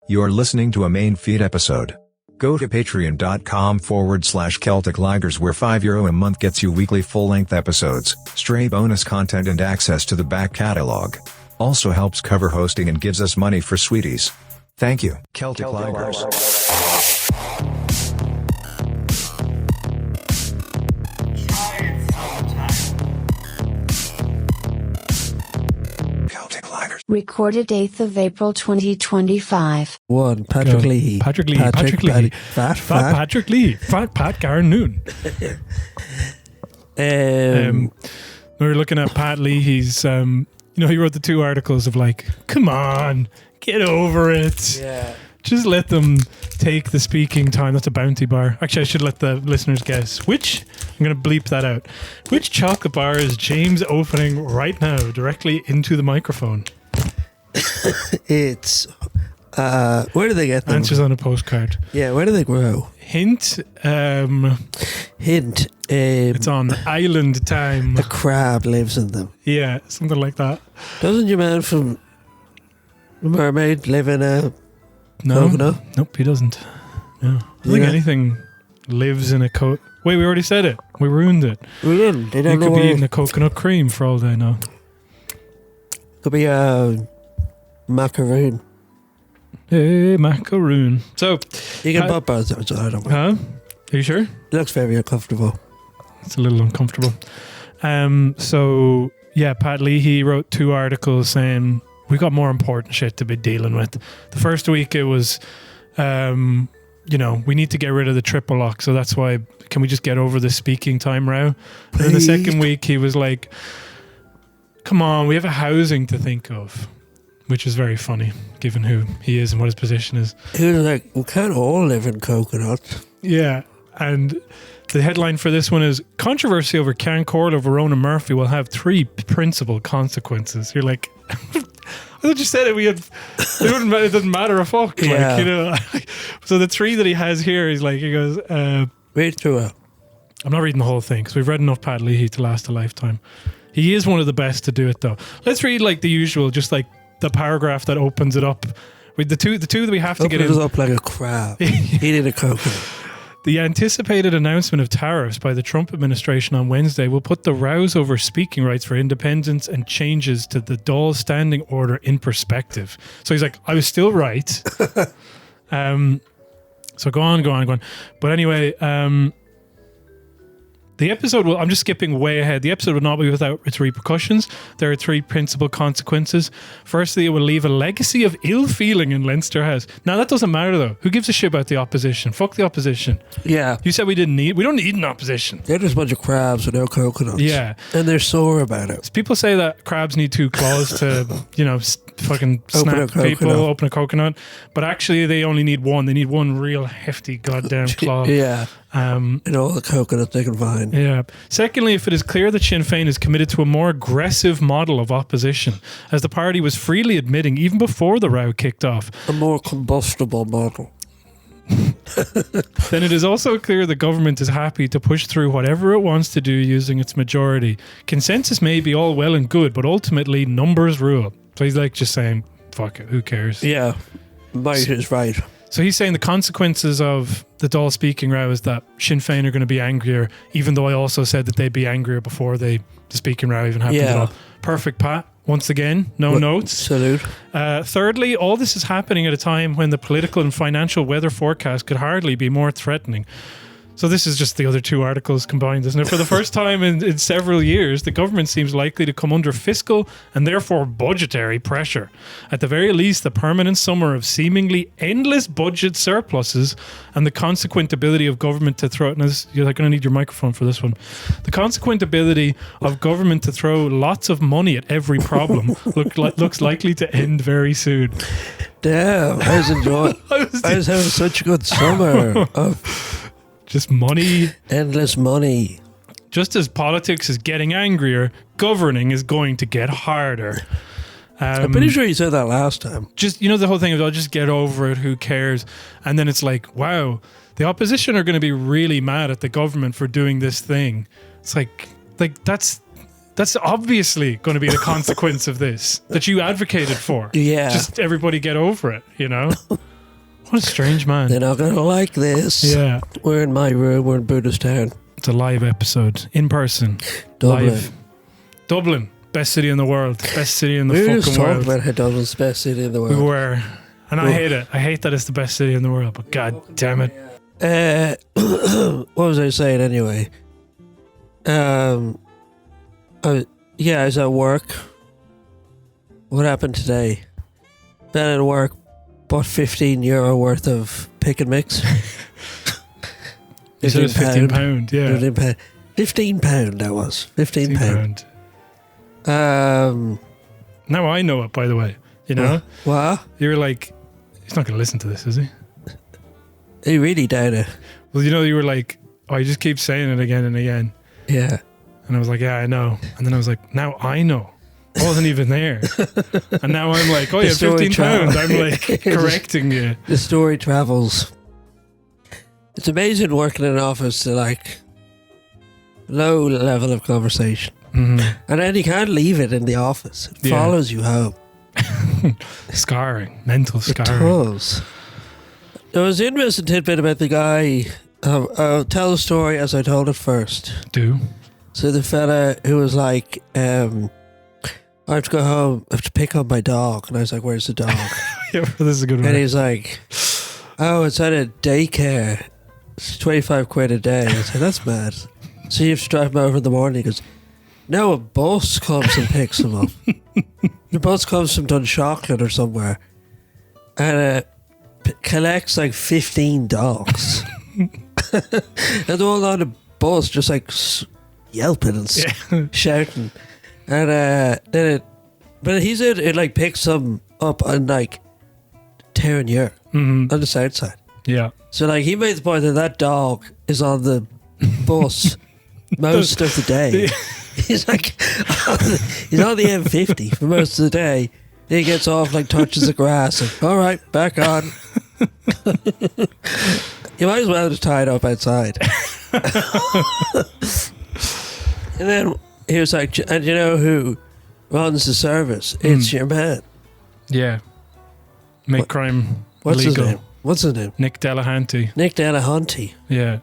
You're listening to a main feed episode. Go to patreon.com/Celtic Ligers where €5 a month gets you weekly full-length episodes, stray bonus content and access to the back catalogue. Also helps cover hosting and gives us money for sweeties. Thank you. Celtic Ligers. Recorded 8th of April 2025. One, Patrick Leahy. Patrick Leahy. Patrick Leahy. Pat Garnoon. We were looking at Pat Leahy's, he wrote the 2 articles of like, come on, get over it. Yeah. Just let them take the speaking time. That's a Bounty bar. Actually, I should let the listeners guess. I'm going to bleep that out. Which chocolate bar is James opening right now directly into the microphone? It's where do they get them? Answers on a postcard. Yeah, where do they grow? Hint. It's on island time. A crab lives in them. Yeah, something like that. Doesn't your man from The Mermaid live in a No. coconut? Nope, he doesn't. No. I don't think anything lives in a Wait, we already said it. We ruined it. We didn't. They don't You know could be where- eating a coconut cream for all they know. Could be a macaroon. Hey, macaroon. So, You can pop bars. I don't know. huh? Are you sure? It looks very uncomfortable. It's a little uncomfortable. So yeah, Pat Leahy wrote 2 articles saying we got more important shit to be dealing with. The first week it was, we need to get rid of the triple lock, so that's why can we just get over the speaking time row? And then the second week he was like, come on, we have a housing to think of, which is very funny given who he is and what his position is. He was like, we can't all live in coconuts. Yeah, and the headline for this one is controversy over Karen Corley over Ronan Murphy will have 3 principal consequences. You're like, I thought you said it. It doesn't matter a fuck. Yeah. So the 3 that he has here, he goes, Read through it. I'm not reading the whole thing because we've read enough Pat Leahy to last a lifetime. He is one of the best to do it though. Let's read like the usual, just like the paragraph that opens it up. With the two that we have to get in. Opens up like a crab eating a coconut. The anticipated announcement of tariffs by the Trump administration on Wednesday will put the rows over speaking rights for independents and changes to the Dáil standing order in perspective. So he's like, I was still right. So go on. But anyway, the episode will, I'm just skipping way ahead. The episode will not be without its repercussions. There are 3 principal consequences. Firstly, it will leave a legacy of ill feeling in Leinster House. Now, that doesn't matter though. Who gives a shit about the opposition? Fuck the opposition. Yeah. You said we don't need an opposition. They're just a bunch of crabs with no coconuts. Yeah. And they're sore about it. People say that crabs need 2 claws to, fucking snap people, open a coconut. But actually, they only need 1. They need 1 real hefty goddamn claw. Yeah. And all the coconuts they can find. Yeah. Secondly, if it is clear that Sinn Féin is committed to a more aggressive model of opposition, as the party was freely admitting even before the row kicked off. A more combustible model. Then it is also clear the government is happy to push through whatever it wants to do using its majority. Consensus may be all well and good, but ultimately numbers rule. So he's like just saying, fuck it, who cares? Yeah. Might is right. So he's saying the consequences of the Dáil speaking row is that Sinn Féin are going to be angrier, even though I also said that they'd be angrier before the speaking row even happened at all. Perfect, Pat. Once again, no notes. Salute. Thirdly, all this is happening at a time when the political and financial weather forecast could hardly be more threatening. So this is just the other 2 articles combined, isn't it? For the first time in several years, the government seems likely to come under fiscal and therefore budgetary pressure. At the very least, the permanent summer of seemingly endless budget surpluses and the consequent ability of government to throw... You're going to need your microphone for this one. The consequent ability of government to throw lots of money at every problem looks likely to end very soon. Damn, I was enjoying... I was having such a good summer of... Just money. Endless money. Just as politics is getting angrier, governing is going to get harder. I'm pretty sure you said that last time. Just, the whole thing of, I'll just get over it, who cares? And then it's like, wow, the opposition are going to be really mad at the government for doing this thing. It's like that's obviously going to be the consequence of this, that you advocated for. Yeah. Just everybody get over it, What a strange man. They're not going to like this. Yeah. We're in my room. We're in Buddhist Town. It's a live episode. In person. Dublin. Live. Dublin. Best city in the world. Best city in the We were fucking just talking world. about how Dublin's the best city in the We world. were. And I hate it. I hate that it's the best city in the world. But god damn it. What was I saying anyway? I was at work. What happened today? Been at work, bought €15 worth of pick and mix. You said it was £15, yeah. £15 that was. £15. Now I know it, by the way. You know? What? You were like, he's not going to listen to this, is he? He really doubt it. Well, you know, you were like, oh, you just keep saying it again and again. Yeah. And I was like, yeah, I know. And then I was like, now I know. I wasn't even there. And now I'm like, oh yeah, £15. I'm like correcting you. The story travels. It's amazing working in an office to like low level of conversation. Mm-hmm. And then you can't leave it in the office. It follows you home. Scarring. Mental scarring. It does. There was an interesting tidbit about the guy. I'll tell the story as I told it first. Do. So the fella who was like, I have to go home, I have to pick up my dog. And I was like, where's the dog? Yeah, this is a good one. And he's like, oh, it's at a daycare. It's 25 quid a day. I said, that's mad. So you have to drive him over in the morning. He goes, no, a bus comes and picks him up. The bus comes from Dunshaughlin or somewhere. And collects like 15 dogs. And they're all on the bus just like yelping and shouting. And but he said it like picks them up on like Taranure on the south side. Yeah. So like he made the point that dog is on the bus most of the day. He's like he's on the M50 for most of the day. He gets off, like touches the grass, and all right, back on. You might as well just tie it up outside. And then he was like, and you know who runs the service? It's your man. Yeah. Make crime What's legal. his name? What's his name? Nick Delahanty. Nick Delahanty. Yeah.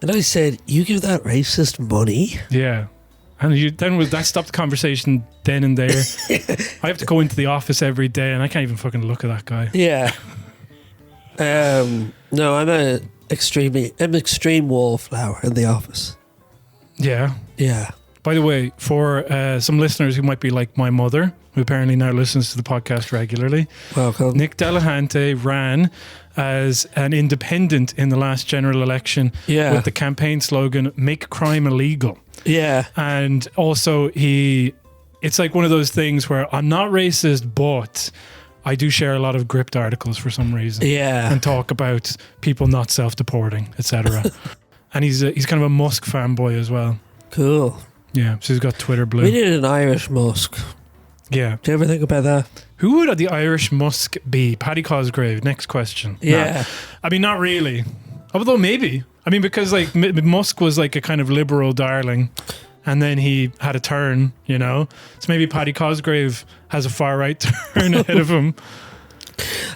And I said, you give that racist money? Yeah. And that stopped the conversation then and there. I have to go into the office every day and I can't even fucking look at that guy. Yeah. No, I'm an extreme wallflower in the office. Yeah. Yeah. By the way, for some listeners who might be like my mother, who apparently now listens to the podcast regularly, Welcome. Nick Delahanty ran as an independent in the last general election with the campaign slogan, "Make crime illegal." Yeah. And also it's like one of those things where I'm not racist, but I do share a lot of gripped articles for some reason. Yeah. And talk about people not self-deporting, etc. And he's kind of a Musk fanboy as well. Cool. Yeah, so he's got Twitter blue. We need an Irish Musk. Yeah. Do you ever think about that? Who would the Irish Musk be? Paddy Cosgrave. Next question. Yeah. Nah. I mean, not really. Although maybe. I mean, because like Musk was like a kind of liberal darling, and then he had a turn, you know. So maybe Paddy Cosgrave has a far right turn ahead of him.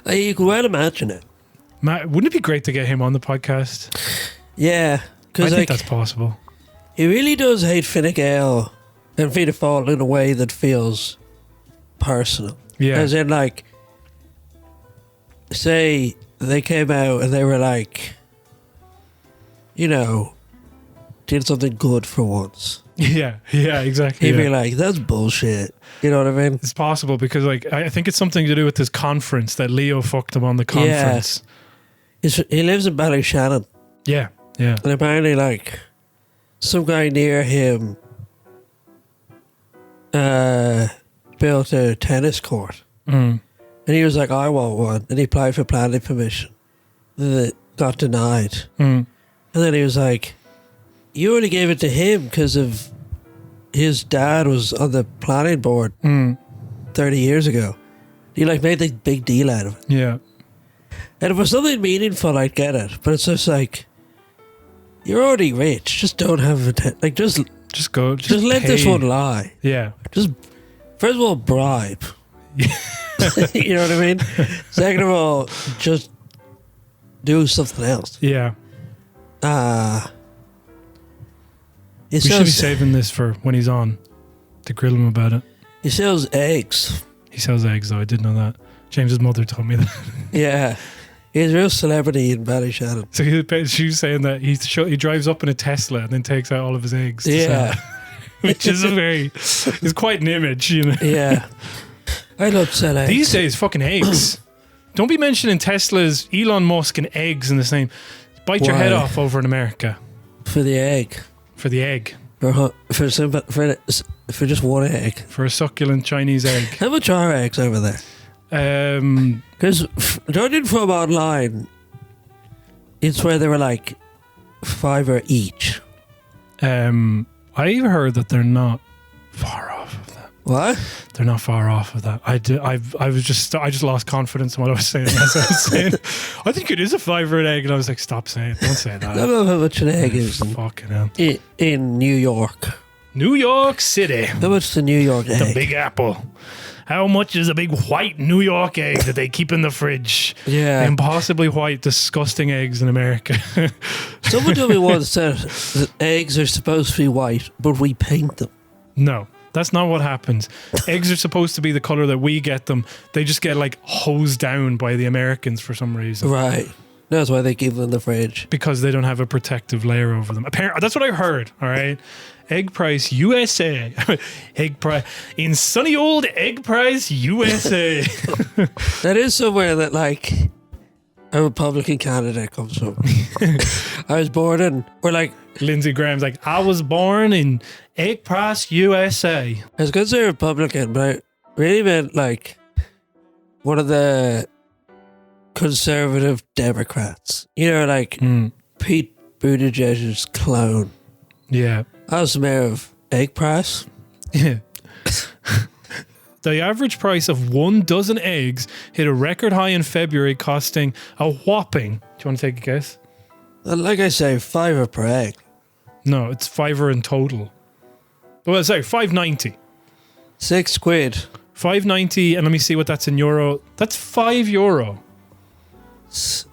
You can well imagine it. Wouldn't it be great to get him on the podcast? Yeah. I think that's possible. He really does hate Fine Gael and Fianna Fáil in a way that feels personal. Yeah. As in, like, say they came out and they were like, you know, did something good for once. Yeah, exactly. He'd be like, that's bullshit. You know what I mean? It's possible because, like, I think it's something to do with this conference that Leo fucked him on the conference. Yeah. He lives in Ballyshannon. Yeah. And apparently, like, some guy near him built a tennis court. And he was like, I want one. And he applied for planning permission. And it got denied. And then he was like, you only gave it to him because of his dad was on the planning board 30 years ago. He like made a big deal out of it. Yeah. And if it was something meaningful, I'd get it. But it's just like, you're already rich. Just don't have it. Like, just go. Just let this one lie. Yeah. Just, first of all, bribe. You know what I mean? Second of all, just do something else. Yeah. He We should be sells, saving this for when he's on to grill him about it. he sells eggs. He sells eggs, though. I did know that. James's mother told me that. Yeah. He's a real celebrity in Ballyshannon. So she was saying that he drives up in a Tesla and then takes out all of his eggs. To Yeah. sell. Which is it's quite an image, you know. Yeah. I love to sell eggs. These days, fucking eggs. Don't be mentioning Teslas, Elon Musk, and eggs in the same. Bite your head Why? off over in America For the egg. for the egg. For just one egg. For a succulent Chinese egg. How much are eggs over there? Because judging from online, it's where they were like $5 each. I've heard that they're not far off of that. What? They're not far off of that. I just lost confidence in what I was saying. As I was saying, I think it is a $5 an egg, and I was like, stop saying it. Don't say I that. don't know how much an egg is Fucking hell. in New York. New York City. How much the New York egg? The Big Apple. How much is a big white New York egg that they keep in the fridge? Yeah. Impossibly white, disgusting eggs in America. Someone told me once that eggs are supposed to be white, but we paint them. No, that's not what happens. Eggs are supposed to be the color that we get them. They just get like hosed down by the Americans for some reason. Right. That's why they keep them in the fridge. Because they don't have a protective layer over them. Apparently, that's what I heard. All right. Egg Price USA. Egg Price in sunny old Egg Price USA. That is somewhere that like a Republican candidate comes from. I was born in, or like, Lindsey Graham's like, I was born in Egg Price USA. I was going to say Republican, but I really meant like one of the conservative Democrats. You know, like Pete Buttigieg's clone. Yeah. I was the mayor of Egg Price. Yeah. The average price of 1 dozen eggs hit a record high in February, costing a whopping. Do you want to take a guess? Like I say, $5 per egg. No, it's $5 in total. Well, sorry, $5.90. £6. $5.90, and let me see what that's in euro. That's €5.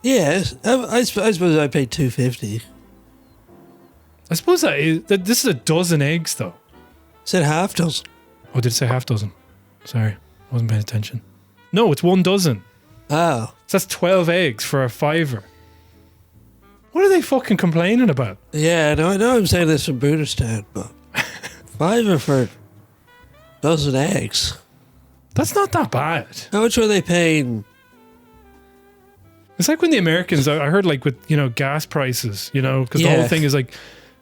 Yeah, I suppose I paid $2.50. I suppose this is a dozen eggs, though. Said half dozen. Oh, did it say half dozen? Sorry, I wasn't paying attention. No, it's 1 dozen. Oh. So that's 12 eggs for a $5. What are they fucking complaining about? Yeah, no, I know I'm saying this from Booterstown, but $5 for a dozen eggs. That's not that bad. How much were they paying? It's like when the Americans, I heard like with, gas prices, because the Yeah. whole thing is like,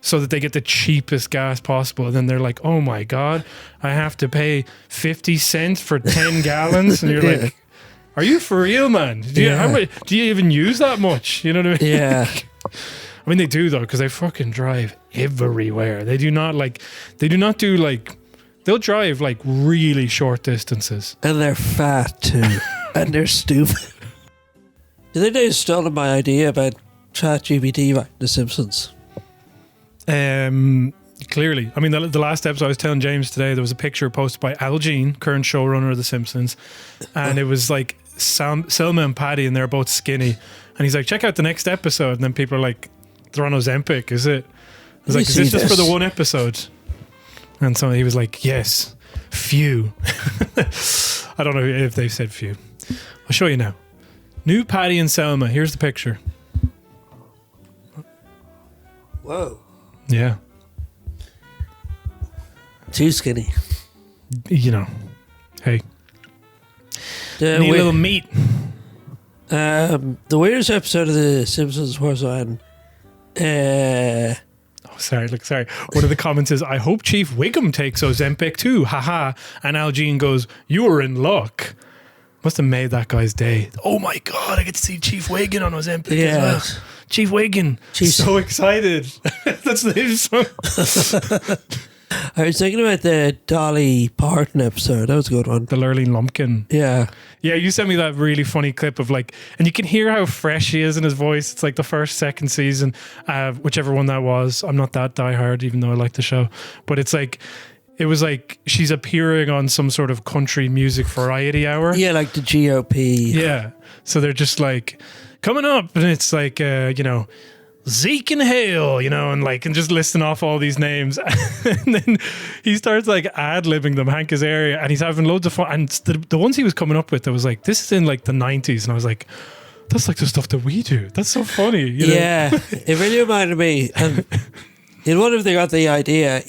so that they get the cheapest gas possible. And then they're like, oh my God, I have to pay 50 cents for 10 gallons. And you're Yeah. like, are you for real, man? Do you even use that much? You know what I mean? Yeah. I mean, they do though, because they fucking drive everywhere. They do not do like, they'll drive like really short distances. And they're fat too. And they're stupid. Do you think they stolen my idea about ChatGPT writing The Simpsons? Clearly. I mean, the last episode I was telling James today, there was a picture posted by Al Jean, current showrunner of The Simpsons, and it was like Selma and Patty, and they're both skinny. And he's like, check out the next episode. And then people are like, they're on Ozempic, is it? I was like, is this just for the one episode? And so he was like, yes, few. I don't know if they've said few. I'll show you now. New Patty and Selma. Here's the picture. Whoa. Yeah. Too skinny. Hey. The Need a little meat. The weirdest episode of The Simpsons was on... Sorry. One of the comments is, I hope Chief Wiggum takes Ozempic too. Haha. And Al Jean goes, you were in luck. Must have made that guy's day. Oh my God, I get to see Chief Wiggum on Ozempic as well. Chief Wiggum. So excited. That's the name song. I was thinking about the Dolly Parton episode. That was a good one. The Lurleen Lumpkin. Yeah. Yeah, you sent me that really funny clip of like, and you can hear how fresh he is in his voice. It's like the first, second season, whichever one that was. I'm not that diehard, even though I like the show. But it's like, it was like she's appearing on some sort of country music variety hour. Yeah, like the GOP. Yeah. So they're just like coming up, and it's like Zeke and Hale, and just listing off all these names. And then he starts like ad-libbing them, Hank Azaria, and he's having loads of fun. And the ones he was coming up with, I was like, this is in like the 90s. And I was like, that's like the stuff that we do. That's so funny. Yeah, it really reminded me. And I wonder if they got the idea.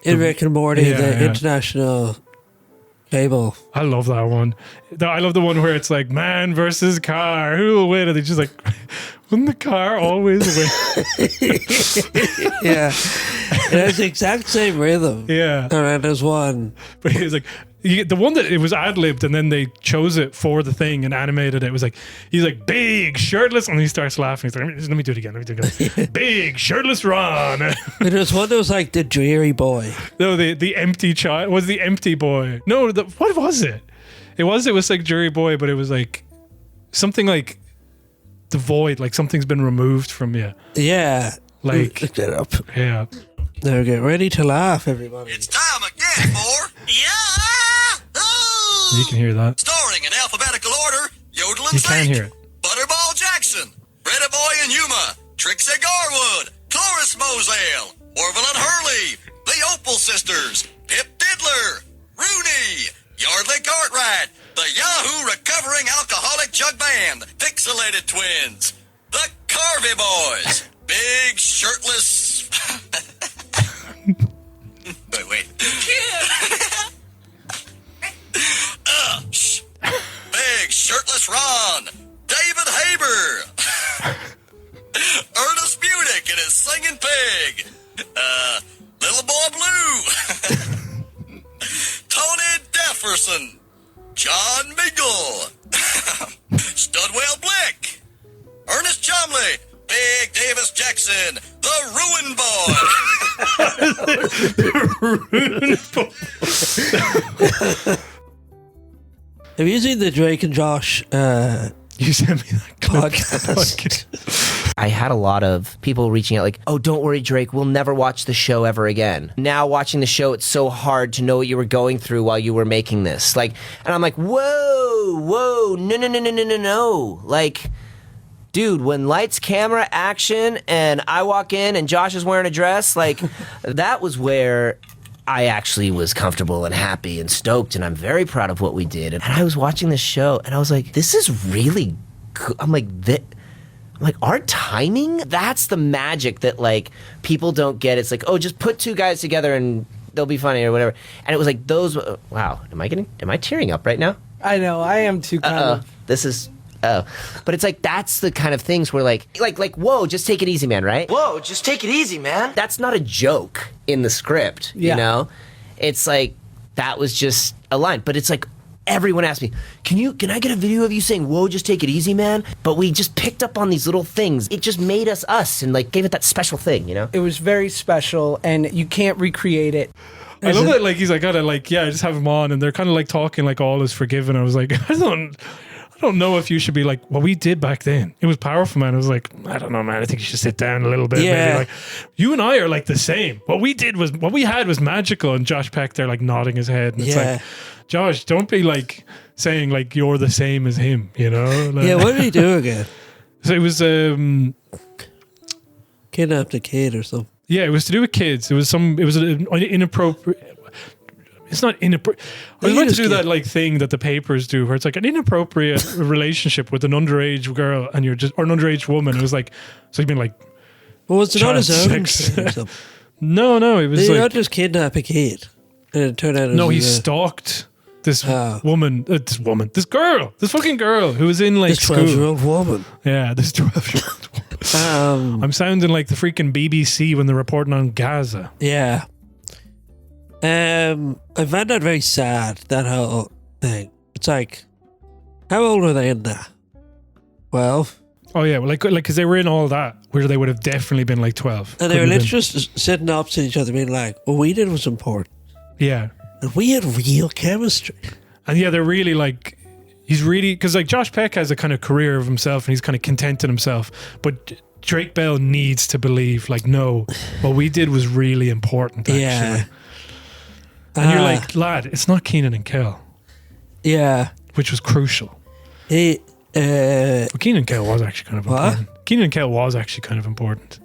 In Rick and Morty, international cable. I love that one. I love the one where it's like man versus car. Who will win? And they just like, wouldn't the car always win? Yeah. It has the exact same rhythm. Yeah. And there's one. But he was like, the one that it was ad-libbed and then they chose it for the thing and animated it was like, he's like, big, shirtless, and he starts laughing. He's like, let me do it again. Big, shirtless Ron. And there's one that was like the dreary boy. No, the empty child was the empty boy. No, what was it? It was like dreary boy, but it was like something like the void, like something's been removed from you. Yeah. Like, look that up. Yeah. Now get ready to laugh, everybody. It's time again for You can hear that. starting in alphabetical order, Yodel and You can hear it. Butterball Jackson, Bretta Boy and Yuma, Trixie Garwood, Cloris Moselle, Orville and Hurley, the Opal Sisters, Pip Diddler, Rooney, Yardley Cartwright, the Yahoo Recovering Alcoholic Jug Band, Pixelated Twins, the Carvey Boys, Big Shirtless... wait. Big Shirtless Ron, David Haber, Ernest Munich and his singing pig, Little Boy Blue, Tony Jefferson, John Mingle, Studwell Blick, Ernest Chumley, Big Davis Jackson, the Ruin Boy. Have you seen the Drake and Josh You sent me that podcast? I had a lot of people reaching out like, oh, don't worry, Drake, we'll never watch the show ever again. Now watching the show, it's so hard to know what you were going through while you were making this. Like, and I'm like, whoa, no. Like, dude, when lights, camera, action, and I walk in and Josh is wearing a dress, like, that was where I actually was comfortable and happy and stoked, and I'm very proud of what we did. And I was watching this show, and I was like, this is really good. I'm like, our timing? That's the magic that, like, people don't get. It's like, oh, just put two guys together and they'll be funny or whatever. And it was like those, wow, am I tearing up right now? I know, I am too kind of. This is... Oh, but it's like, that's the kind of things where like, whoa, just take it easy, man, right? Whoa, just take it easy, man. That's not a joke in the script, Yeah. you know? It's like, that was just a line. But it's like, everyone asked me, can I get a video of you saying, whoa, just take it easy, man? But we just picked up on these little things. It just made us and like gave it that special thing, you know? It was very special, and you can't recreate it. I love that, like, he's like, gotta, like, yeah, just have him on, and they're kind of like talking like all is forgiven. I was like, I don't know if you should be like, what we did back then. It was powerful, man. I was like, I don't know, man. I think you should sit down a little bit. Yeah. Maybe. Like, you and I are like the same. What we had was magical. And Josh Peck there, like, nodding his head. And it's like, Josh, don't be like saying like you're the same as him, you know? Like, Yeah, what did he do again? So it was, Kidnapped a kid or something. yeah, it was to do with kids. It was an inappropriate. It's not inappropriate. I was about to do that like thing that the papers do, where it's like an inappropriate relationship with an underage girl and or an underage woman. It was like, so you've been like, Well, was it on his child own? sex. Or something? No, it was Did he like, not just kidnap a kid? And it turned out it no, was he stalked this woman, this fucking girl who was in like this school. 12-year-old woman. Yeah, this 12-year-old woman. I'm sounding like the freaking BBC when they're reporting on Gaza. Yeah. I found that very sad, that whole thing. It's like, how old were they in that? 12? Oh yeah, well, like because they were in all that where they would have definitely been like 12. And they were Couldn't have literally just sitting opposite each other being like, what we did was important. been- Yeah. And we had real chemistry. And yeah, they're really like, he's really, because like Josh Peck has a kind of career of himself and he's kind of content in himself. But Drake Bell needs to believe, like, no, what we did was really important, actually. Yeah. And you're like, lad, it's not Keenan and Kel, Yeah. which was crucial. He, But Keenan and Kel was actually kind of What? important. Keenan and Kel was actually kind of important.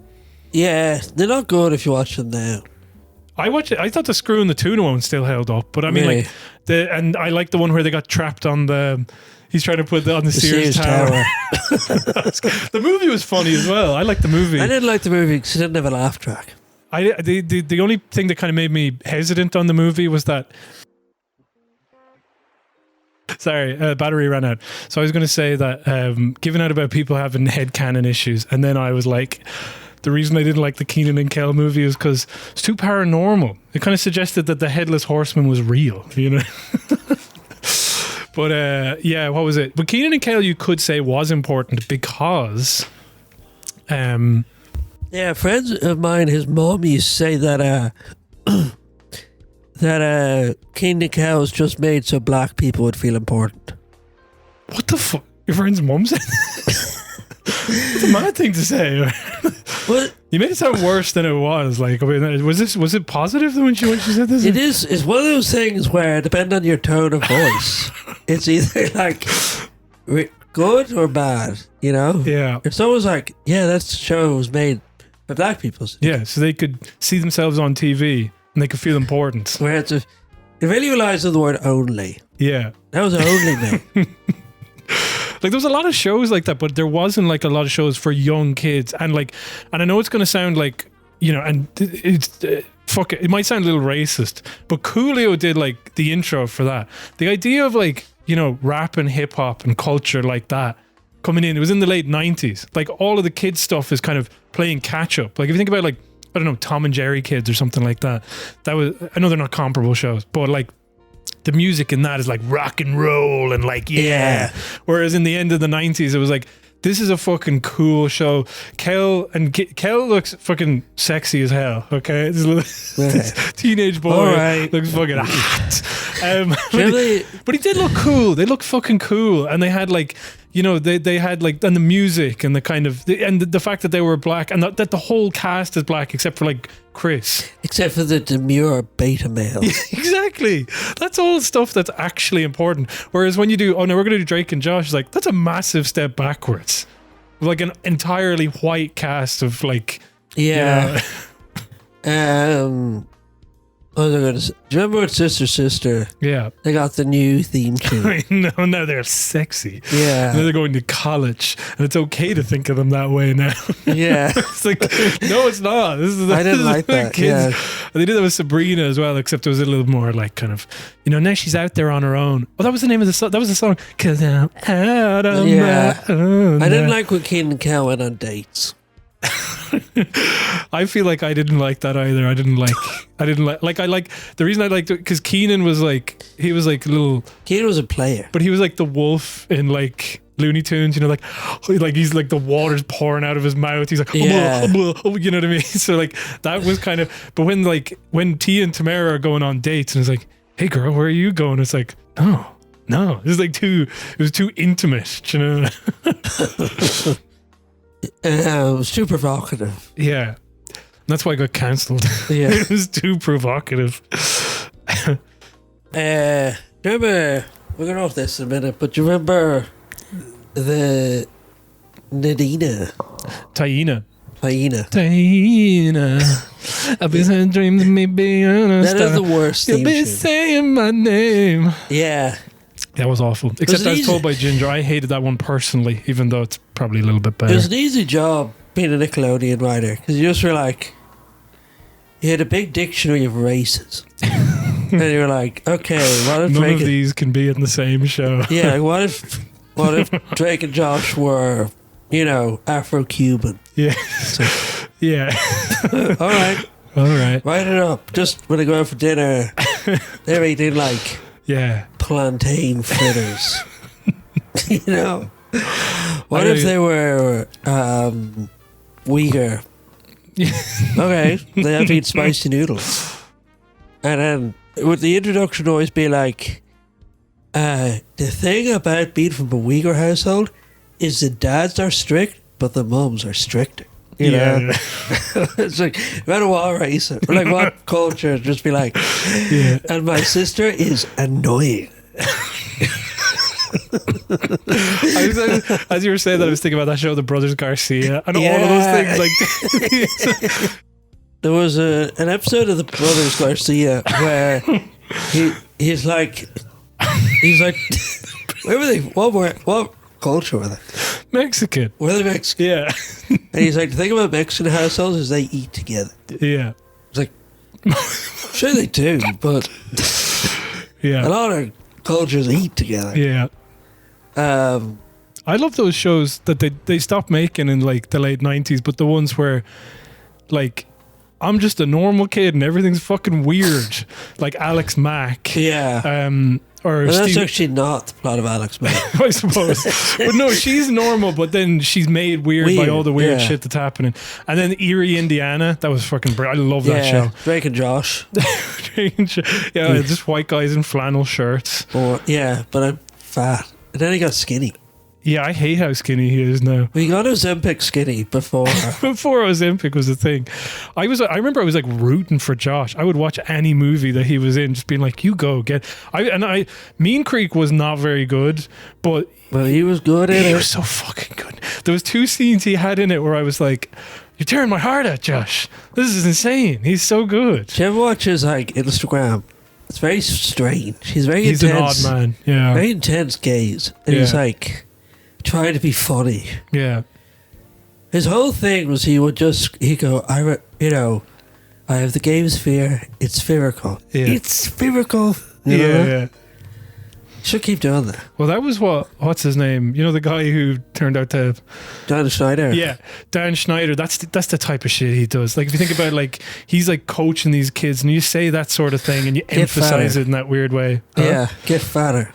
yeah, they're not good if you watch them now. I watched it. I thought the Screw and the Tuna one still held up, but I mean, Really? like and I like the one where they got trapped on the. He's trying to put on the Sears Tower. The movie was funny as well. I liked the movie. I didn't like the movie because it didn't have a laugh track. The only thing that kind of made me hesitant on the movie was that. Sorry, battery ran out. So I was going to say that giving out about people having headcanon issues, and then I was like, the reason I didn't like the Keenan and Kel movie is because it's too paranormal. It kind of suggested that the Headless Horseman was real, you know? But yeah, what was it? But Keenan and Kel, you could say, was important because... Yeah, friends of mine, his mom used to say that King and Kel was just made so black people would feel important. What the fuck? Your friend's mum said It's a mad thing to say. What? You made it sound worse than it was. Like, I mean, was it positive when she said this? It is. It's one of those things where, depending on your tone of voice, it's either like good or bad. You know? Yeah. If someone's like, "Yeah, that show was made for black people," Yeah, so they could see themselves on TV and they could feel important. where it really relies on the word "only." Yeah. That was only me. Like, there was a lot of shows like that, but there wasn't like a lot of shows for young kids. And I know it's going to sound like, you know, and it's fuck it might sound a little racist, but Coolio did like the intro for that. The idea of like, you know, rap and hip hop and culture like that coming in, it was in the late 90s. Like, all of the kids stuff is kind of playing catch up. Like, if you think about, like, I don't know, Tom and Jerry Kids or something like that, that was, I know they're not comparable shows, but like, the music in that is like rock and roll and like, yeah. Whereas in the end of the 90s, it was like, this is a fucking cool show. Kel looks fucking sexy as hell, okay? This teenage boy looks fucking hot. But he did look cool. They looked fucking cool. And they had like, you know, they had like, and the music and the kind of, and the fact that they were black and that the whole cast is black except for like Chris. Except for the demure beta male. Yeah, exactly. That's all stuff that's actually important. Whereas when you do, oh no, we're going to do Drake and Josh, it's like, that's a massive step backwards. Like an entirely white cast of like, yeah. You know. What was I going to say? Do you remember with Sister? Yeah. They got the new theme tune. I know, now they're sexy. Yeah. Now they're going to college, and it's okay to think of them that way now. Yeah. It's like, no, it's not. I didn't like that. Kids. Yeah. They did that with Sabrina as well, except it was a little more like kind of, you know, now she's out there on her own. Oh, that was the name of the song. That was the song. 'Cause I'm out on my own. I didn't like when Keenan and Kel went on dates. I feel like I didn't like that either. I like the reason I liked it because Keenan was like, he was like a little. Keenan was a player, but he was like the wolf in like Looney Tunes, you know, like he's like the water's pouring out of his mouth. He's like, yeah. You know what I mean? So like that was kind of. But when Tia and Tamara are going on dates and it's like, hey girl, where are you going? It's like, no, it was like it was too intimate, you know. It was too provocative. Yeah. That's why I got cancelled. Yeah. It was too provocative. Remember, we're going off this in a minute, but do you remember the Nadina? Taina. I've been having dreams of me being on a star. That is the worst theme You'll be tune. saying my name. Yeah. That was awful. Except I was told by Ginger. I hated that one personally, even though it's probably a little bit better. It was an easy job being a Nickelodeon writer because you just were like, you had a big dictionary of races. And you were like, okay, what if none Drake of these can be in the same show? Yeah, what if Drake and Josh were, you know, Afro-Cuban? Yeah. So, yeah. All right. Write it up. Just when they go out for dinner, they're eating like plantain fritters. You know? What if they were Uyghur? Okay, they have to eat spicy noodles. And then would the introduction always be like, the thing about being from a Uyghur household is the dads are strict but the mums are stricter. You know, it's like no matter what race or like what culture, just be like, and my sister is annoying. As you were saying that, I was thinking about that show, The Brothers Garcia, and all of those things. Like, there was an episode of The Brothers Garcia where he's like, where were they? What culture were they? Mexican. Were they Mexican? Yeah. And he's like, the thing about Mexican households is they eat together. Yeah. It's like, sure they do, but yeah, a lot of cultures eat together. Yeah. I love those shows that they stopped making in like the late 90s, but the ones where like I'm just a normal kid and everything's fucking weird, like Alex Mack. Yeah. Or that's actually not the plot of Alex Mack. I suppose. But no, she's normal, but then she's made weird by all the weird shit that's happening. And then Erie, Indiana, that was fucking brilliant. I love that show. Drake and Josh. Just white guys in flannel shirts. But I'm fat. And then he got skinny. Yeah, I hate how skinny he is now. We got Ozempic skinny before. Before Ozempic was a thing. I remember I was like rooting for Josh. I would watch any movie that he was in, just being like, you go get. Mean Creek was not very good, but he was good in it. He was so fucking good. There was 2 scenes he had in it where I was like, you're tearing my heart out, Josh. This is insane. He's so good. Do you ever watch his like Instagram? It's very strange. He's intense. An odd man. Yeah. Very intense gaze. And he's like trying to be funny. Yeah. His whole thing was he'd go, I have the game sphere. It's spherical. Yeah. It's spherical. You know? Should keep doing that. Well, that was what's his name? You know, the guy who turned out to Dan Schneider. Yeah, Dan Schneider. That's the type of shit he does. Like if you think about it, like he's like coaching these kids, and you say that sort of thing, and you emphasize it in that weird way. Yeah, get fatter.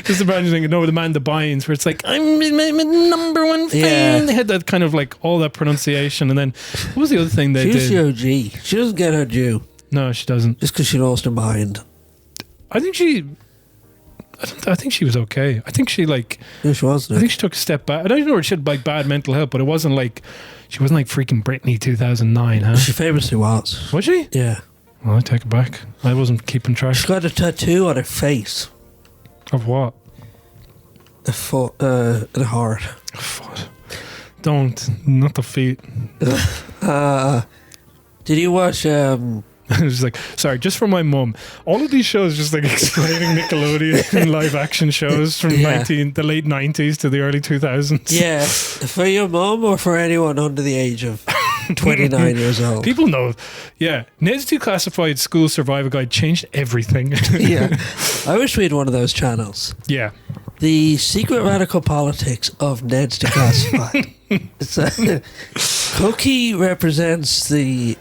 Just imagining, the man that binds, where it's like I'm my number one fan. Yeah. They had that kind of like all that pronunciation, and then what was the other thing they did? She's the OG. She doesn't get her due. No, she doesn't. Just because she lost her mind. I think she was okay. I think she like. Yeah, she was. I think she took a step back. I don't know if she had like bad mental health, but it wasn't like she wasn't like freaking Britney 2009, huh? She famously was. Was she? Yeah. Well, I take it back. I wasn't keeping track. She got a tattoo on her face. Of what? A foot, and a heart. A foot. Not the feet. Did you watch? I was like, sorry, just for my mum. All of these shows just like explaining Nickelodeon live action shows from the late 90s to the early 2000s. Yeah, for your mum or for anyone under the age of 29 years old. People know. Yeah, Ned's Declassified School Survival Guide changed everything. Yeah, I wish we had one of those channels. Yeah. The secret radical politics of Ned's Declassified. Cookie represents the...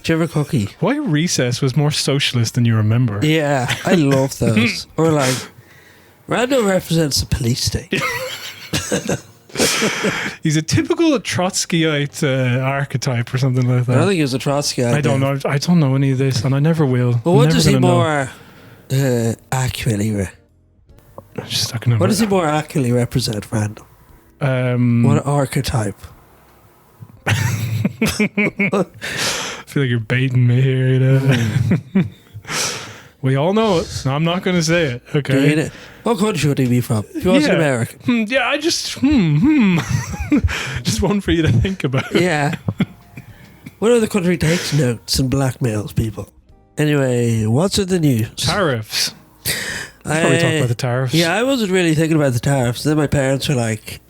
Do you ever Cookie? Why Recess was more socialist than you remember? Yeah, I love those. Or like, Randall represents the police state. He's a typical Trotskyite archetype or something like that. I don't think he was a Trotskyite. I don't know. I don't know any of this, and I never will. Well, what does he more accurately? What does he more accurately represent, Randall? What archetype? I feel like you're baiting me here, We all know it. No, I'm not going to say it. Okay. What country would he be from? If he wasn't American. Yeah, I just just one for you to think about. Yeah. What other country takes notes and blackmails people? Anyway, what's in the news? Tariffs. Before we talk about the tariffs. Yeah, I wasn't really thinking about the tariffs. Then my parents were like,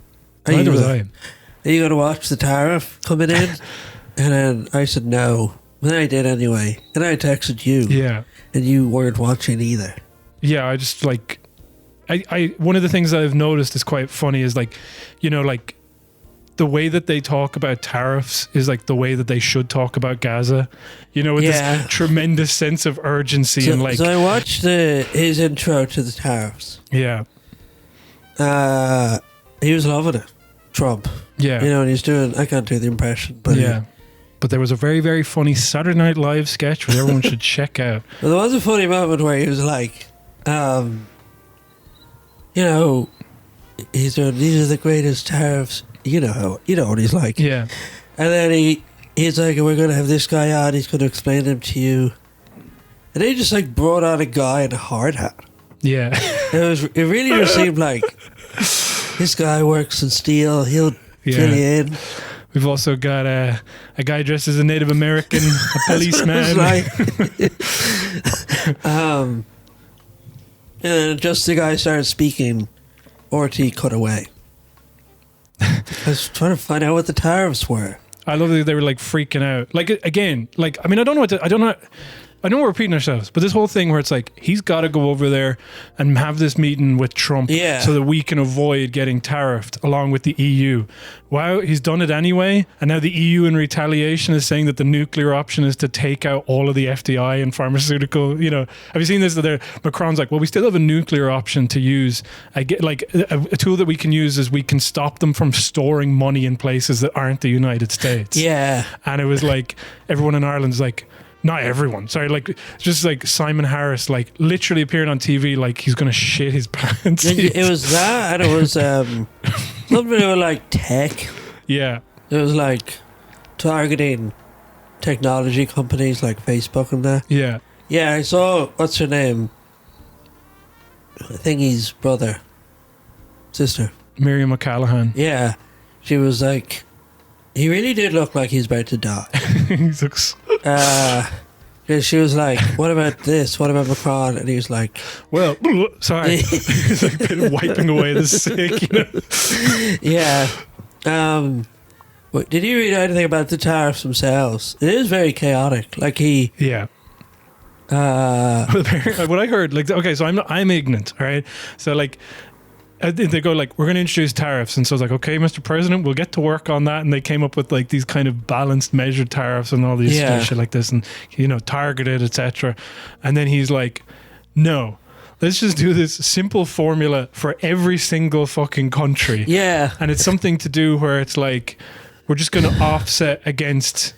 Are you going to watch the tariff coming in? And then I said no. Then I did anyway. And I texted you. Yeah. And you weren't watching either. Yeah, I just like... I one of the things that I've noticed is quite funny is like, like the way that they talk about tariffs is like the way that they should talk about Gaza. With this tremendous sense of urgency and like... So I watched his intro to the tariffs. Yeah. He was loving it. Trump. Yeah. And he's doing... I can't do the impression, but... Yeah. But there was a very, very funny Saturday Night Live sketch which everyone should check out. Well, there was a funny moment where he was like, he's doing, these are the greatest tariffs you know what he's like. Yeah. And then he's like, we're going to have this guy on, he's going to explain them to you. And they just like brought on a guy in a hard hat. Yeah. It really just seemed like this guy works in steel, he'll fill you in. We've also got a guy dressed as a Native American, a policeman. And then just the guy started speaking, RT cut away. I was trying to find out what the tariffs were. I love that they were like freaking out. Like again, like I mean, I don't know I don't know. I know we're repeating ourselves, but this whole thing where it's like he's got to go over there and have this meeting with Trump so that we can avoid getting tariffed along with the EU. Wow, he's done it anyway, and now the EU in retaliation is saying that the nuclear option is to take out all of the FDI and pharmaceutical. You know, have you seen this? That Macron's like, well, we still have a nuclear option to use. I get like a tool that we can use is we can stop them from storing money in places that aren't the United States. Yeah, and it was like everyone in Ireland's like. Not everyone. Sorry, like just like Simon Harris, like literally appearing on TV like he's gonna shit his pants. It was that, and it was something about like tech. Yeah, it was like targeting technology companies like Facebook and that. Yeah, yeah. I saw what's her name? I think his sister, Miriam O'Callaghan. Yeah, she was like. He really did look like he's about to die. He looks. She was like, "What about this? What about Macron?" And he was like, "Well, sorry." He's like wiping away the sick, you know. Yeah. Did you read anything about the tariffs themselves? It is very chaotic. Like he. Yeah. What I heard, like, okay, so I'm ignorant, all right. So like. They go like, we're going to introduce tariffs, and so it's like, okay, Mr. President, we'll get to work on that. And they came up with like these kind of balanced, measured tariffs and all these shit like this, and you know, targeted, etc. And then he's like, no, let's just do this simple formula for every single fucking country. Yeah, and it's something to do where it's like, we're just going to offset against.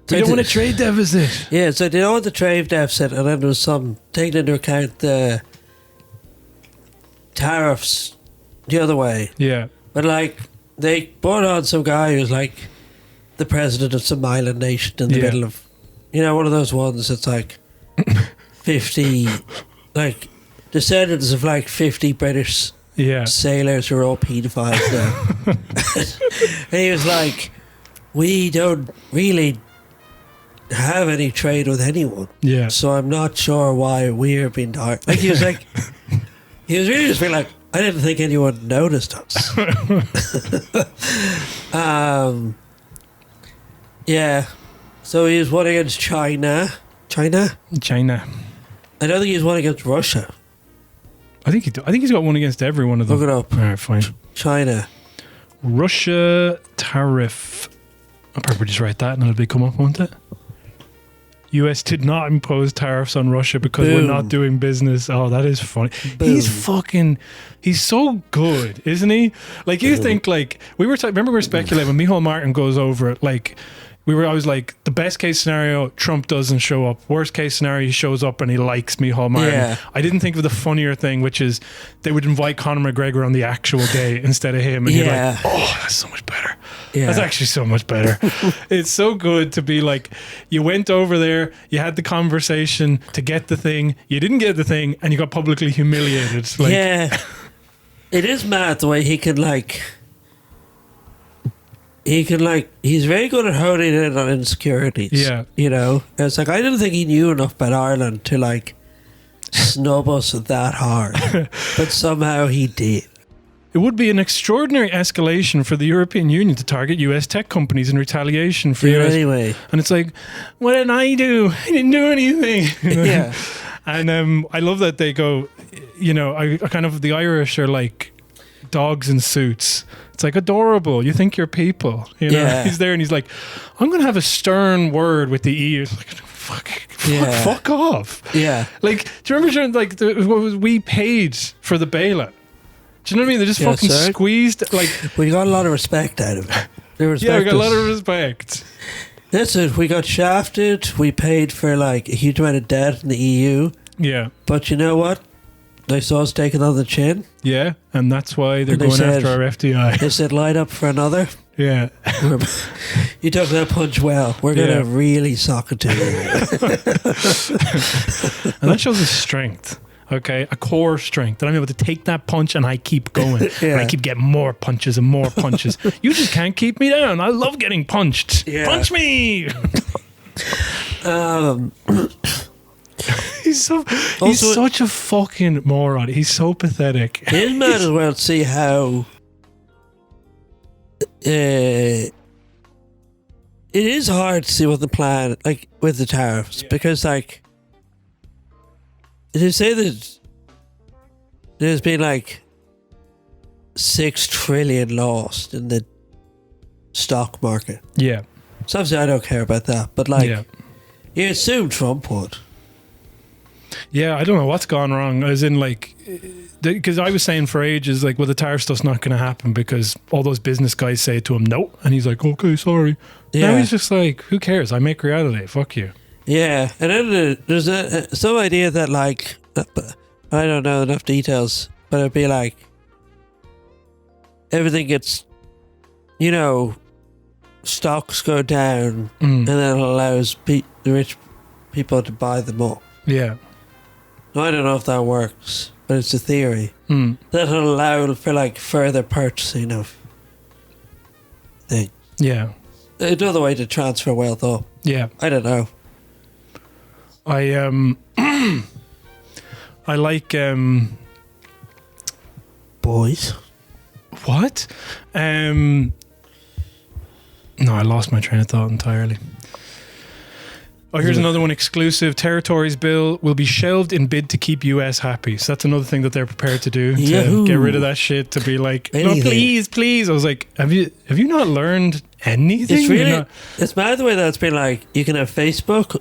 We don't want a trade deficit. Yeah, so they don't want the trade deficit, and then there was some taking into account the tariffs. The other way. Yeah. But like, they brought on some guy who's like the president of some island nation in the middle of, you know, one of those ones that's like 50, like descendants of like 50 British sailors who are all paedophiles now. And he was like, we don't really have any trade with anyone. Yeah. So I'm not sure why we're being dark. Like he was like, he was really just being like, I didn't think anyone noticed us. Yeah. So he was one against China. China. I don't think he's one against Russia. I think he's got one against every one of them. Look it up. All right, fine. China. Russia tariff. I'll probably just write that and it'll come up, won't it? US did not impose tariffs on Russia because we're not doing business. Oh, that is funny. Boom. He's so good, isn't he? Like you think like remember we were speculating when Micheál Martin goes over it, like I was like, the best case scenario, Trump doesn't show up. Worst case scenario, he shows up and he likes Micheál Martin. Yeah. I didn't think of the funnier thing, which is they would invite Conor McGregor on the actual day instead of him. And you're like, oh, that's so much better. Yeah. That's actually so much better. It's so good to be like, you went over there, you had the conversation to get the thing, you didn't get the thing, and you got publicly humiliated. Like, yeah. It is mad the way he can he's very good at honing in on insecurities. Yeah. You know? And it's like, I didn't think he knew enough about Ireland to like snub us that hard. But somehow he did. It would be an extraordinary escalation for the European Union to target US tech companies in retaliation for US. Anyway. And it's like, what did I do? I didn't do anything. Yeah. And I love that they go, you know, I kind of, the Irish are like dogs in suits. It's like adorable. You think you're people, you know? Yeah. He's there and he's like, I'm going to have a stern word with the EU. It's like, fuck off. Yeah. Like, do you remember like we paid for the bailout? Do you know what I mean? They just fucking squeezed. Like, we got a lot of respect out of it. Yeah, we got a lot of respect. Listen, we got shafted. We paid for like a huge amount of debt in the EU. Yeah. But you know what? They saw us taking on the chin. Yeah, and that's why they're And they going said- after our FDI. They said, line up for another. Yeah. You took that punch well. We're going Yeah. to really sock it to you. And that shows a strength. Okay, a core strength that I'm able to take that punch and I keep going. And I keep getting more punches and more punches. You just can't keep me down. I love getting punched. Yeah. Punch me. He's Also- such a fucking moron. He's so pathetic. It is mad as well to see how it is hard to see what the plan, like with the tariffs, because like they say that there's been like 6 trillion lost in the stock market. Yeah. So obviously I don't care about that, but like Yeah. you assume Trump would. Yeah, I don't know what's gone wrong. As in, like, because I was saying for ages, like, well, the tariff stuff's not going to happen because all those business guys say to him, no. And he's like, okay, sorry. Yeah. Now he's just like, who cares? I make reality. Fuck you. Yeah, and then there's some idea that like I don't know enough details, but it'd be like everything gets, you know, stocks go down, and then it allows the rich people to buy them up. Yeah. Now, I don't know if that works, but it's a theory Mm. that'll allow for like further purchasing of things. Yeah. Another way to transfer wealth up. Yeah. I don't know. I I like Boys. what? No, I lost my train of thought entirely. Oh, here's another one. Exclusive. Territories bill will be shelved in bid to keep US happy. So that's another thing that they're prepared to do, to Yahoo. get rid of that shit, to be like, no, Anything. please, please. I was like, have you not learned anything? It's You're really, not- it's mad the way that it's been like, you can have Facebook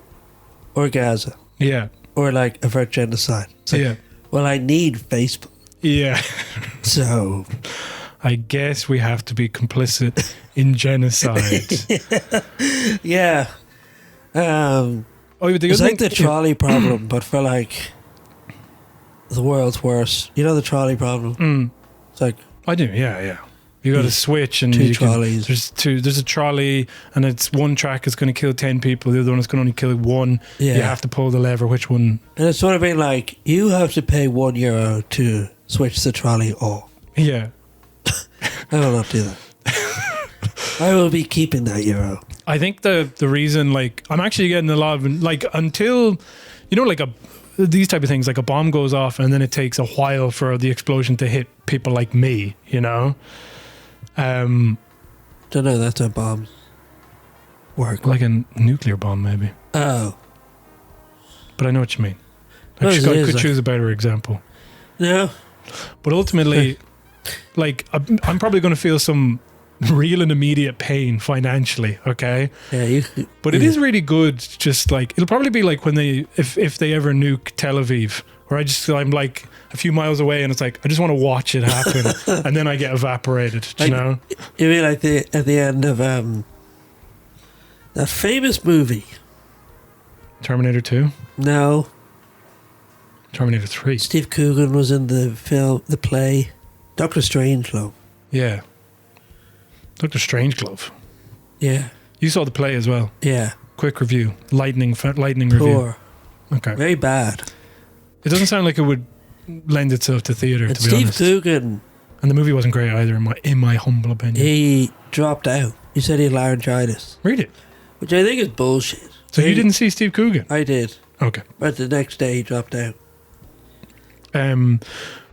or Gaza yeah. or like avert genocide. It's like, Yeah. well, I need Facebook. Yeah. So, I guess we have to be complicit in genocide. yeah. Oh, but the It's other like the thing- trolley problem, but for like the world's worst. You know the trolley problem? Mm, It's like, I do, yeah. You got to switch, and Two you can- trolleys. There's a trolley, and it's one track is going to kill 10 people. The other one is going to only kill one. yeah. You have to pull the lever. Which one? And it's sort of been like, you have to pay €1 to switch the trolley off. Yeah, I will not do that. I will be keeping that euro. I think the reason, like, I'm actually getting a lot of, like, until, you know, like these type of things, like a bomb goes off and then it takes a while for the explosion to hit people like me, you know. Don't know, that's how bombs work. Like a nuclear bomb, maybe. Oh. But I know what you mean. No, I it could is, like- choose a better example. No. But ultimately, like, I'm probably going to feel some real and immediate pain financially, okay? Yeah, you. But it is really good, just like, it'll probably be like when they, if they ever nuke Tel Aviv, where I'm like a few miles away and it's like, I just want to watch it happen, and then I get evaporated, do you Like- know? You mean like at the end of that famous movie? Terminator 2? No, Terminator 3. Steve Coogan was in the film, the play, Doctor Strangelove. Yeah. Dr. Strangeglove. Yeah, You saw the play as well. yeah. Quick review. Lightning review. Poor, Okay. very bad. It doesn't sound like it would lend itself to theatre, And to be Steve honest. Coogan, And the movie wasn't great either, in my humble opinion. he dropped out. He said he had laryngitis, Read it. which I think is bullshit. So you He- didn't see Steve Coogan? I did, Okay. but the next day he dropped out.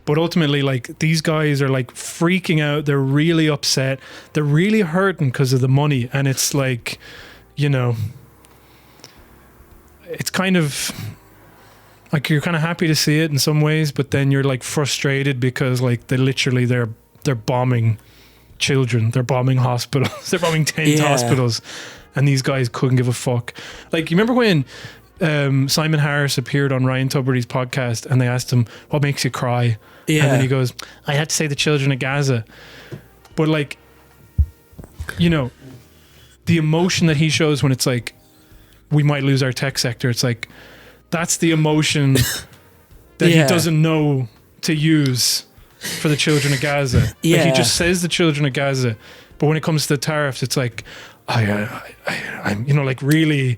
But ultimately, like, these guys are like freaking out. They're really upset. They're really hurting because of the money. And it's like, you know, it's kind of like you're kind of happy to see it in some ways, but then you're like frustrated because like they're bombing children. They're bombing hospitals. They're bombing tent Yeah. hospitals. And these guys couldn't give a fuck. Like, you remember when Simon Harris appeared on Ryan Tuberty's podcast and they asked him, what makes you cry? Yeah, And then he goes, I had to say the children of Gaza. But like, you know, the emotion that he shows when it's like, we might lose our tech sector. It's like, that's the emotion that he Yeah. doesn't know to use for the children of Gaza. Like, Yeah. he just says the children of Gaza, but when it comes to the tariffs, it's like I'm like really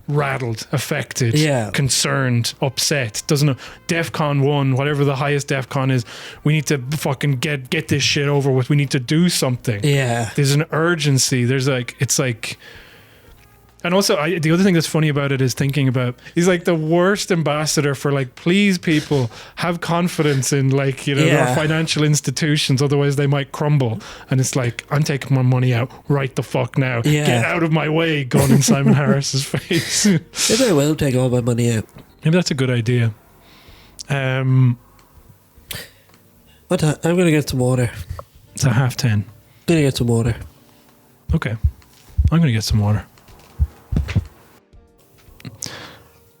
rattled, affected, Yeah. concerned, upset. Doesn't know. DEFCON 1, whatever the highest DEFCON is, we need to fucking get this shit over with. We need to do something. Yeah. There's an urgency. There's like, it's like, and also the other thing that's funny about it is thinking about, he's like the worst ambassador for like, please people have confidence in like, you know, Yeah. our financial institutions, otherwise they might crumble. And it's like, I'm taking my money out right the fuck now. Yeah. Get out of my way, gun in Simon Harris's face. Maybe I will take all my money out. Maybe that's a good idea. I'm going to get some water. It's a 10:30. I'm going to get some water. Okay. I'm going to get some water.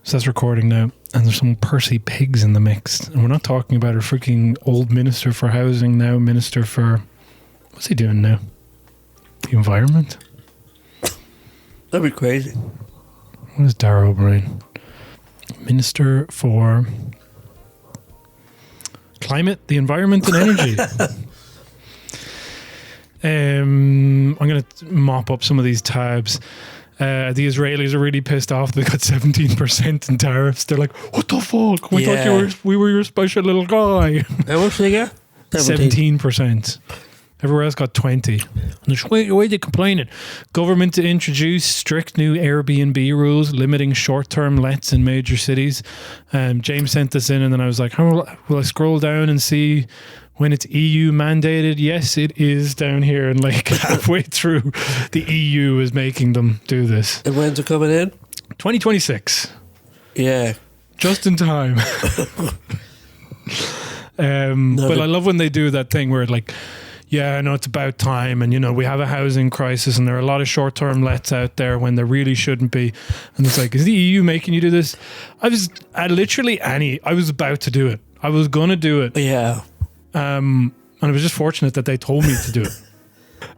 So that's recording now, and there's some Percy pigs in the mix. And we're not talking about our freaking old minister for housing now, minister for... What's he doing now? The environment? That'd be crazy. What is Dara O'Brien? Minister for climate, the environment and energy. I'm going to mop up some of these tabs. The Israelis are really pissed off. They got 17% in tariffs. They're like, what the fuck? We thought we were your special little guy. How much did they get? 17%. Everywhere else got 20. And there's why are they complaining? Government to introduce strict new Airbnb rules limiting short-term lets in major cities. James sent this in, and then I was like, how will I scroll down and see when it's EU mandated? Yes, it is down here, and like halfway through, the EU is making them do this. And when's it coming in? 2026. Yeah. Just in time. But I love when they do that thing where like, yeah, I know it's about time, and you know we have a housing crisis, and there are a lot of short-term lets out there when there really shouldn't be, and it's like, is the EU making you do this? I was about to do it. I was gonna do it, Yeah. and I was just fortunate that they told me to do it.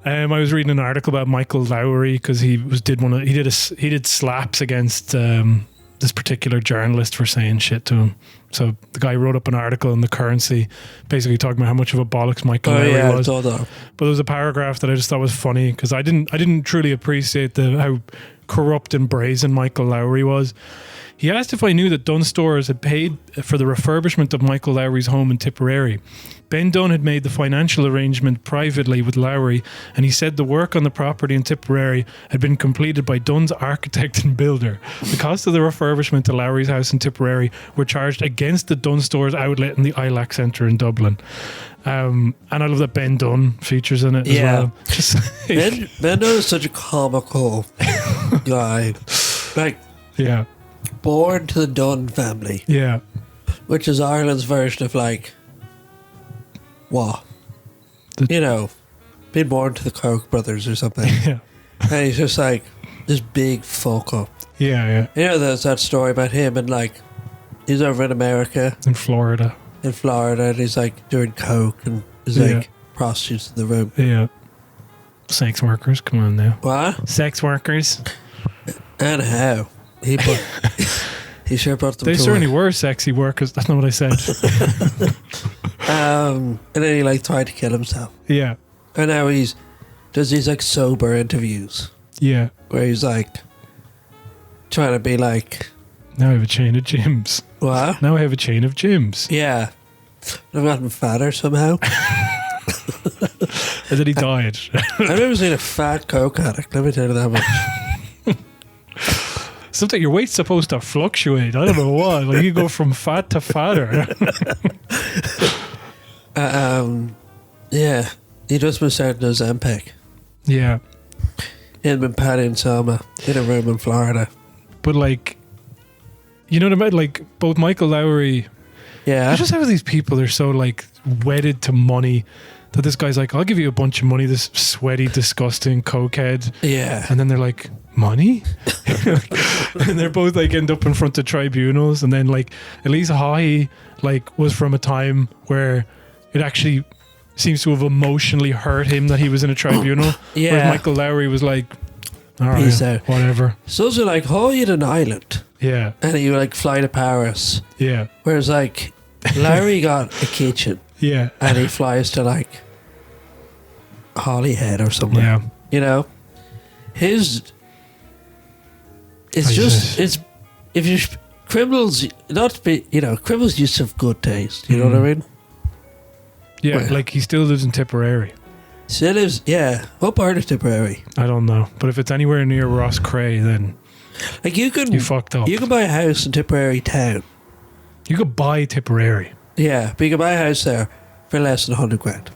I was reading an article about Michael Lowry because he did slaps against this particular journalist for saying shit to him. So the guy wrote up an article in The Currency basically talking about how much of a bollocks Michael Lowry I was. saw that. But there was a paragraph that I just thought was funny because I didn't truly appreciate how corrupt and brazen Michael Lowry was. He asked if I knew that Dunn Stores had paid for the refurbishment of Michael Lowry's home in Tipperary. Ben Dunn had made the financial arrangement privately with Lowry, and he said the work on the property in Tipperary had been completed by Dunn's architect and builder. The cost of the refurbishment to Lowry's house in Tipperary were charged against the Dunn Stores outlet in the ILAC Centre in Dublin. And I love that Ben Dunn features in it as well. Just like, Ben Dunn is such a comical guy. Like, yeah. born to the Dunn family, Yeah. which is Ireland's version of like, what? You know, being born to the Koch brothers or something. Yeah. And he's just like this big fuck up. Yeah, yeah. You know, there's that story about him and like he's over in America, In Florida. in Florida, and he's like doing coke and there's Yeah. like prostitutes in the room. Yeah. Sex workers, come on now. What? Sex workers. And how? He put, he sure brought them They to certainly were sexy workers. That's not what I said. and then he like tried to kill himself. Yeah. And now he's does these like sober interviews Yeah. where he's like trying to be like, Now I have a chain of gyms. what? Now I have a chain of gyms. Yeah. I've gotten fatter somehow. And then he died. I've never seen a fat coke addict, let me tell you that much. Something your weight's supposed to fluctuate. I don't know why. Like you go from fat to fatter. Yeah. He just been starting his MPEG. Yeah. Him and Patty and Selma in a room in Florida. But like, you know what I mean? Like both Michael Lowry. Yeah. I just have these people. They're so like wedded to money that this guy's like, I'll give you a bunch of money. This sweaty, disgusting cokehead. Yeah. And then they're like, money? And they're both like end up in front of tribunals. And then like Elise Haughey like was from a time where it actually seems to have emotionally hurt him that he was in a tribunal. Yeah. Whereas Michael Lowry was like, all right, Peace out. whatever. So it's like, oh, you'd an island. Yeah. And you like fly to Paris. Yeah. Whereas like Larry got a kitchen Yeah. and he flies to like Holyhead or somewhere. Yeah. You know, his. It's I just just- it's if you criminals not to be criminals used to have good taste. You know what I mean? Yeah, Well- like he still lives in Tipperary. Still lives, yeah. What part of Tipperary? I don't know. But if it's anywhere near Ross Cray, then Like you can you fucked up. you can buy a house in Tipperary town. You could buy Tipperary. Yeah, but you can buy a house there for less than 100 grand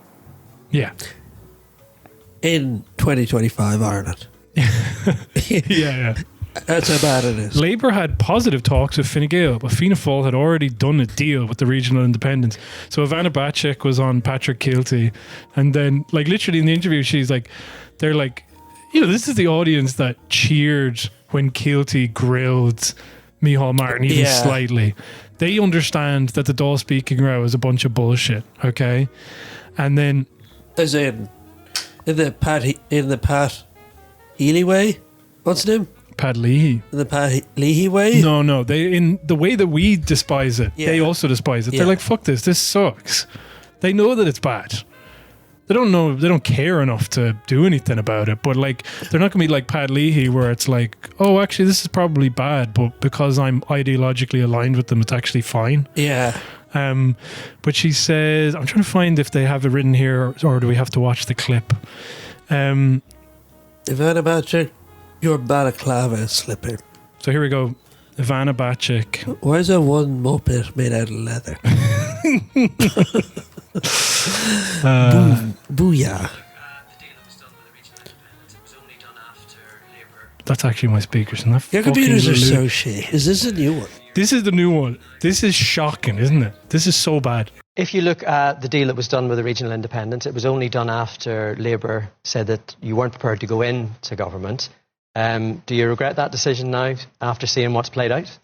Yeah. in 2025 Ireland. Yeah. That's how bad it is. Labour had positive talks with Fine Gael, but Fianna Fáil had already done a deal with the regional independents. So Ivana Bacek was on Patrick Keelty, and then, like, literally in the interview, she's like, they're like, this is the audience that cheered when Keelty grilled Micheál Martin even Yeah. slightly. They understand that the Dáil speaking row is a bunch of bullshit, okay? And then, As in the Pat Healy way. What's his name? Pat Leahy. In the Pat Leahy way. No, they in the way that we despise it, they Yeah. also despise it. Yeah. They're like, fuck this sucks. They know that it's bad. They don't care enough to do anything about it. But like, they're not gonna be like Pat Leahy, where it's like, oh, actually, this is probably bad, but because I'm ideologically aligned with them, it's actually fine. Yeah. But she says, I'm trying to find if they have it written here, or do we have to watch the clip? Ivana Bacek, your balaclava is slipping. So here we go. Ivana Bacek. Why is there one moped made out of leather? Booyah. That's actually my speakers, and that Your fucking computers are loot. so shit. Is this a new one? This is the new one. This is shocking, isn't it? This is so bad. If you look at the deal that was done with the regional independents, it was only done after Labour said that you weren't prepared to go into government. Do you regret that decision now after seeing what's played out?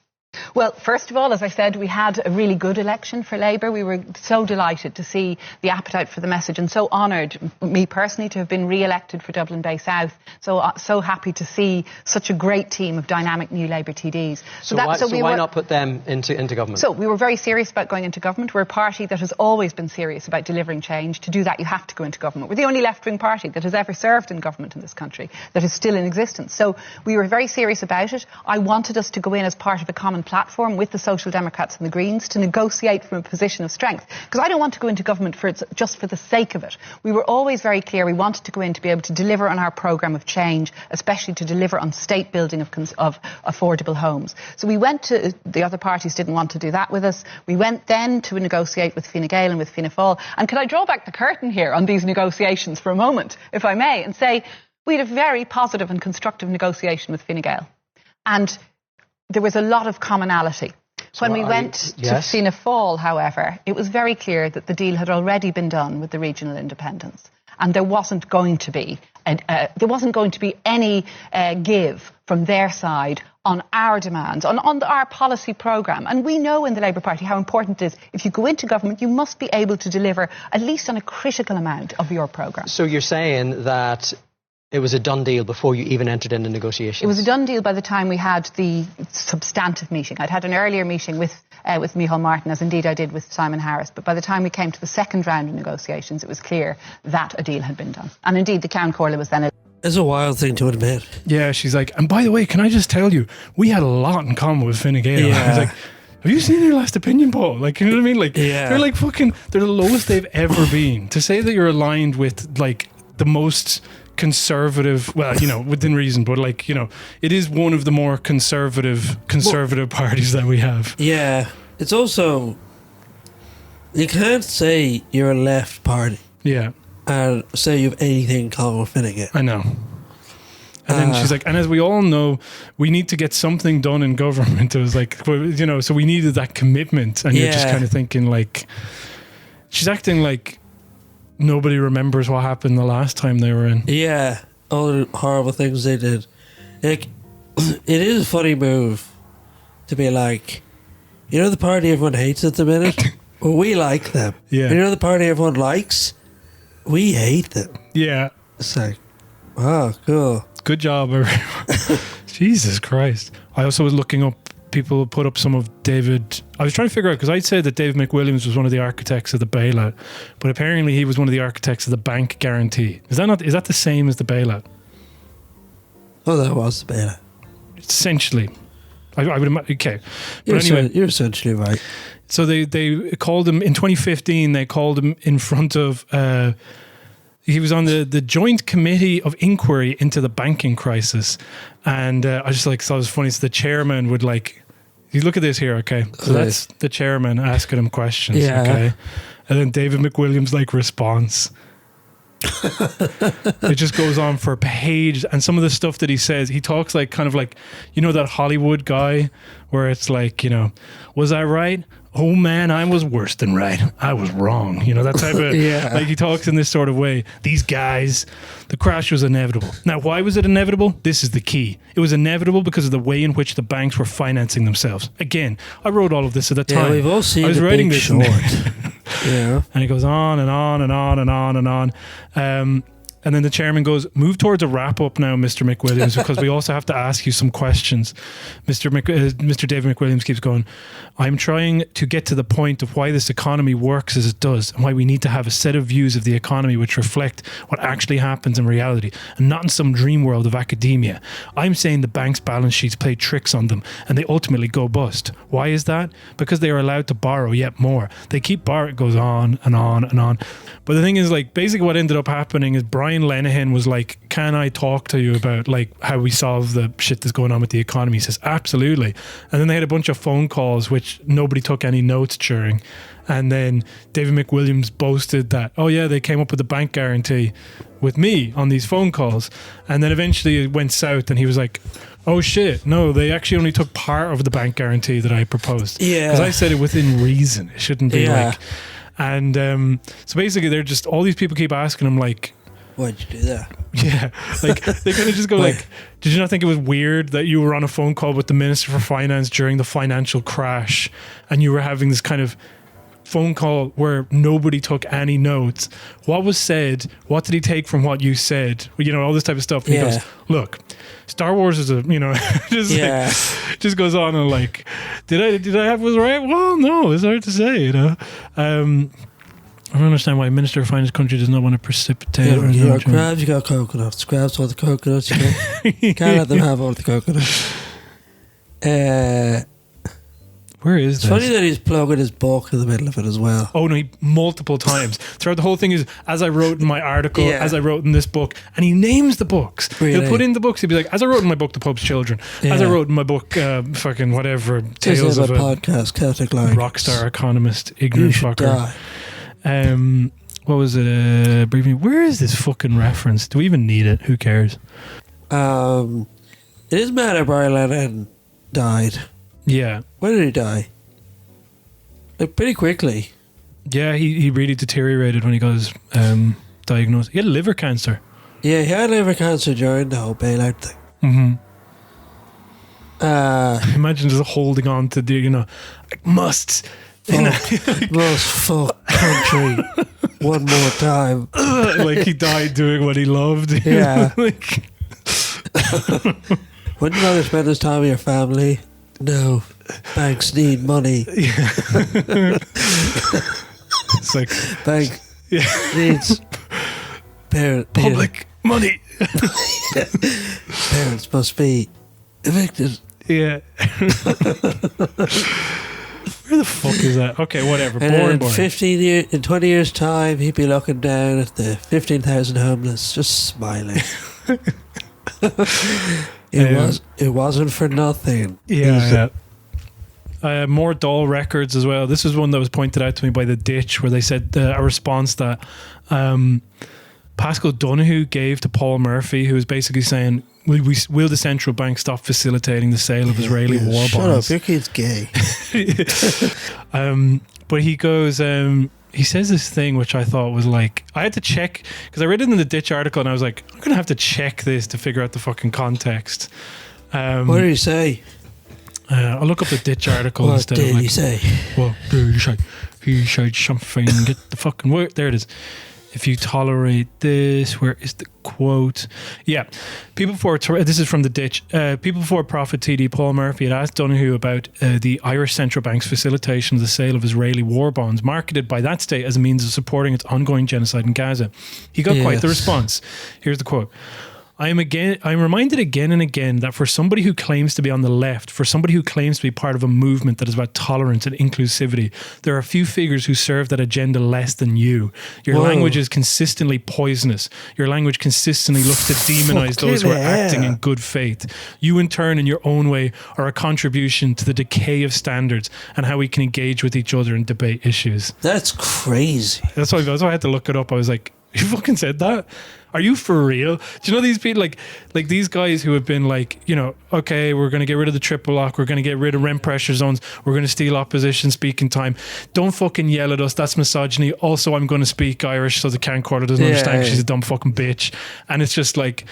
Well, first of all, as I said, we had a really good election for Labour. We were so delighted to see the appetite for the message and so honoured, me personally, to have been re-elected for Dublin Bay South. So happy to see such a great team of dynamic new Labour TDs. So why not put them into government? So we were very serious about going into government. We're a party that has always been serious about delivering change. To do that, you have to go into government. We're the only left-wing party that has ever served in government in this country that is still in existence. So we were very serious about it. I wanted us to go in as part of a common platform with the Social Democrats and the Greens to negotiate from a position of strength, because I don't want to go into government just for the sake of it. We were always very clear we wanted to go in to be able to deliver on our programme of change, especially to deliver on state building of affordable homes. So we went to, the other parties didn't want to do that with us. We went then to negotiate with Fine Gael and with Fianna Fáil. And can I draw back the curtain here on these negotiations for a moment, if I may, and say we had a very positive and constructive negotiation with Fine Gael. And there was a lot of commonality. When we went to Fianna Fáil, however, it was very clear that the deal had already been done with the regional independents, and there wasn't going to be any give from their side on our demands, on our policy programme. And we know in the Labour Party how important it is. If you go into government, you must be able to deliver at least on a critical amount of your programme. So you're saying that it was a done deal before you even entered into negotiations? It was a done deal by the time we had the substantive meeting. I'd had an earlier meeting with Micheál Martin, as indeed I did with Simon Harris. But by the time we came to the second round of negotiations, it was clear that a deal had been done. And indeed, the Count Corla was then... It's a wild thing to admit. Yeah, she's like, and by the way, can I just tell you, we had a lot in common with Fine Gael. Yeah. I was like, have you seen their last opinion poll? Like, you know what I mean? Like, Yeah. they're like fucking, they're the lowest they've ever been. To say that you're aligned with, like, the most conservative, well, within reason, but like, it is one of the more conservative parties that we have. Yeah. It's also, you can't say you're a left party Yeah, and say you have anything in common with Fine Gael. I know. And then she's like, and as we all know, we need to get something done in government. It was like, so we needed that commitment. And you're just Yeah. kind of thinking like, she's acting like nobody remembers what happened the last time they were in. Yeah, all the horrible things they did. Like, it is a funny move to be like, the party everyone hates at the minute? Well, we like them. Yeah. And the party everyone likes? We hate them. Yeah. It's like, wow, cool. Good job, everyone. Jesus Christ. I also was looking up people put up some of David. I was trying to figure out, because I'd said that David McWilliams was one of the architects of the bailout, but apparently he was one of the architects of the bank guarantee. Is that the same as the bailout? Oh, that was the bailout. Essentially. I would imagine. Okay. But anyway, You're essentially right. so they called him in 2015. They called him in front of. He was on the Joint Committee of Inquiry into the banking crisis, and I just thought it was funny. So the chairman would you look at this here, okay? So that's the chairman asking him questions, okay? And then David McWilliams response. It just goes on for a page, and some of the stuff that he says, he talks that Hollywood guy where it's was I right? Oh man, I was worse than right. I was wrong. That type of he talks in this sort of way. These guys, the crash was inevitable. Now, why was it inevitable? This is the key. It was inevitable because of the way in which the banks were financing themselves. Again, I wrote all of this at the time. We've all seen I was The writing Big this Short. yeah. And it goes on and on and on and on and on. And then the chairman goes, move towards a wrap up now, Mr. McWilliams, because we also have to ask you some questions. Mr. David McWilliams keeps going, I'm trying to get to the point of why this economy works as it does and why we need to have a set of views of the economy which reflect what actually happens in reality and not in some dream world of academia. I'm saying the bank's balance sheets play tricks on them and they ultimately go bust. Why is that? Because they are allowed to borrow yet more. They keep borrowing. It goes on and on and on. But the thing is, basically what ended up happening is Brian Lenihan was like, can I talk to you about how we solve the shit that's going on with the economy? He says, absolutely. And then they had a bunch of phone calls which nobody took any notes during. And then David McWilliams boasted that, oh yeah, they came up with the bank guarantee with me on these phone calls. And then eventually it went south and he was like, oh shit, no, they actually only took part of the bank guarantee that I proposed. Yeah. Because I said it within reason. It shouldn't be And so basically they're just, all these people keep asking him why'd you do that? Yeah, they kind of just go did you not think it was weird that you were on a phone call with the Minister for Finance during the financial crash and you were having this kind of phone call where nobody took any notes? What was said? What did he take from what you said? All this type of stuff. And he goes, look, Star Wars is just goes on and did I have was right? Well, no, it's hard to say, I don't understand why a Minister of Finance country does not want to precipitate. You got crabs, you got coconuts. Crabs want the coconuts. You can't let them have all the coconuts. Where is it's funny that he's plugging his book in the middle of it as well. Oh no, multiple times throughout the whole thing is, as I wrote in my article, as I wrote in this book, and he names the books. Really? He'll put in the books. He'll be like, as I wrote in my book, The Pope's Children. As I wrote in my book, fucking whatever, Tales of a podcast, Celtic Ligers. Rockstar economist, ignorant fucker. What was it? Briefing. Where is this fucking reference? Do we even need it? Who cares? It is mad that Brian Lennon died. Yeah. When did he die? Pretty quickly. Yeah, he really deteriorated when he got his diagnosed. He had liver cancer. Yeah, he had liver cancer during the whole bailout thing. Mm-hmm. Imagine just holding on to the, must fuck country one more time. He died doing what he loved. Yeah. Wouldn't you rather spend his time with your family? No. Banks need money. Yeah. It's bank needs public money. Parents must be evicted. Yeah. Where the fuck is that? Okay, whatever. And in 20 years' time, he'd be looking down at the 15,000 homeless, just smiling. It wasn't for nothing. Yeah. More Doll records as well. This is one that was pointed out to me by The Ditch, where they said a response that Pascal Donoghue gave to Paul Murphy, who was basically saying, will the central bank stop facilitating the sale of Israeli war bonds? Shut up, your kid's gay. But he goes, he says this thing which I thought was I had to check, because I read it in the Ditch article and I was like, I'm going to have to check this to figure out the fucking context. What did he say? I'll look up the Ditch article instead of What did he say? Well, he said something, get the fucking word. There it is. If you tolerate this, where is the quote? Yeah. People before, this is from The Ditch. People before Prophet TD Paul Murphy had asked Donoghue about the Irish Central Bank's facilitation of the sale of Israeli war bonds, marketed by that state as a means of supporting its ongoing genocide in Gaza. He got quite the response. Here's the quote. I'm reminded again and again that for somebody who claims to be on the left, for somebody who claims to be part of a movement that is about tolerance and inclusivity, there are a few figures who serve that agenda less than you. Your language is consistently poisonous. Your language consistently looks to demonize those who are acting in good faith. You, in turn, in your own way, are a contribution to the decay of standards and how we can engage with each other and debate issues. That's crazy. That's why I had to look it up. I was like, you fucking said that? Are you for real? Do you know these people, like these guys who have been like, you know, okay, we're going to get rid of the triple lock, we're going to get rid of rent pressure zones, we're going to steal opposition speaking time. Don't fucking yell at us. That's misogyny. Also, I'm going to speak Irish so the camcorder doesn't understand because she's a dumb fucking bitch. And it's just like,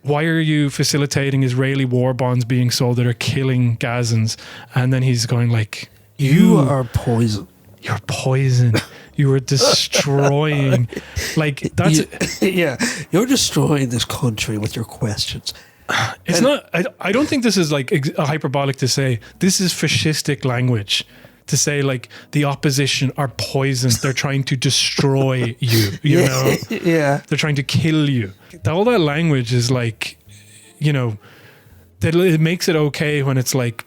why are you facilitating Israeli war bonds being sold that are killing Gazans? And then he's going like, you are poison. You're poison. You were destroying. Like, that's... You're destroying this country with your questions. It's not... I don't think this is like hyperbolic to say. This is fascistic language. To say like the opposition are poisoned. They're trying to destroy you. You know? Yeah. They're trying to kill you. All that language is like, you know, that it makes it okay when it's like,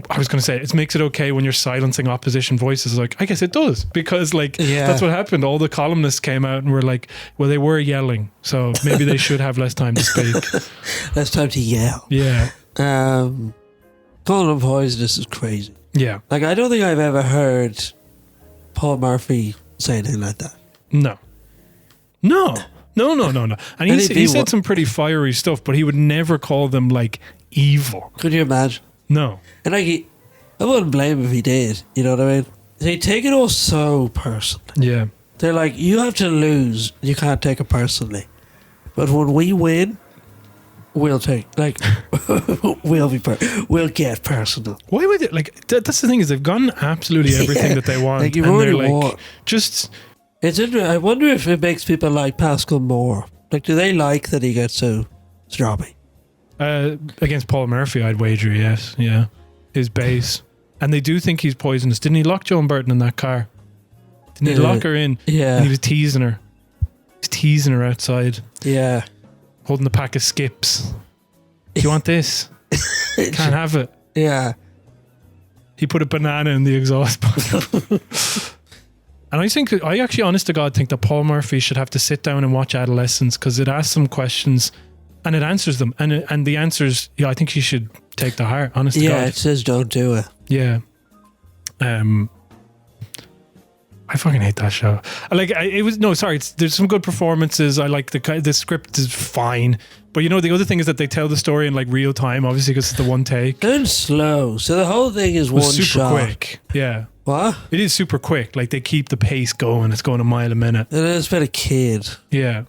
I was going to say, it makes it okay when you're silencing opposition voices. Like, I guess it does, because like that's what happened. All the columnists came out and were like, well, they were yelling, so maybe they should have less time to speak. Less time to yell. Yeah. Calling them poisonous is crazy. Yeah. Like, I don't think I've ever heard Paul Murphy say anything like that. No. And he said some pretty fiery stuff, but he would never call them like evil. Could you imagine? No. And like, I wouldn't blame him if he did. You know what I mean? They take it all so personally. Yeah. They're like, you have to lose. You can't take it personally. But when we win, we'll take, like, we'll get personal. Why would it? Like, that's the thing, is they've gotten absolutely everything that they want. Like, you've and already they're like, won. just... It's interesting. I wonder if it makes people like Pascal more. Like, do they like that he gets so stroppy? Against Paul Murphy, I'd wager, yes. Yeah. His base. And they do think he's poisonous. Didn't he lock Joan Burton in that car? Didn't he lock her in? Yeah. And he was teasing her. He was teasing her outside. Yeah. Holding the pack of skips. Do you want this? Can't have it. Yeah. He put a banana in the exhaust pipe. And I actually, honest to God, think that Paul Murphy should have to sit down and watch Adolescence, because it asks some questions and it answers them. And the answers, yeah, I think he should take to heart, honest to God. Yeah, it says don't do it. Yeah. I fucking hate that show. There's some good performances. I like the script is fine. But you know, the other thing is that they tell the story in like real time, obviously, because it's the one take. And slow. So the whole thing is one super shot. Quick. Yeah. What? It is super quick. Like, they keep the pace going. It's going a mile a minute. And it's about a kid. Yeah.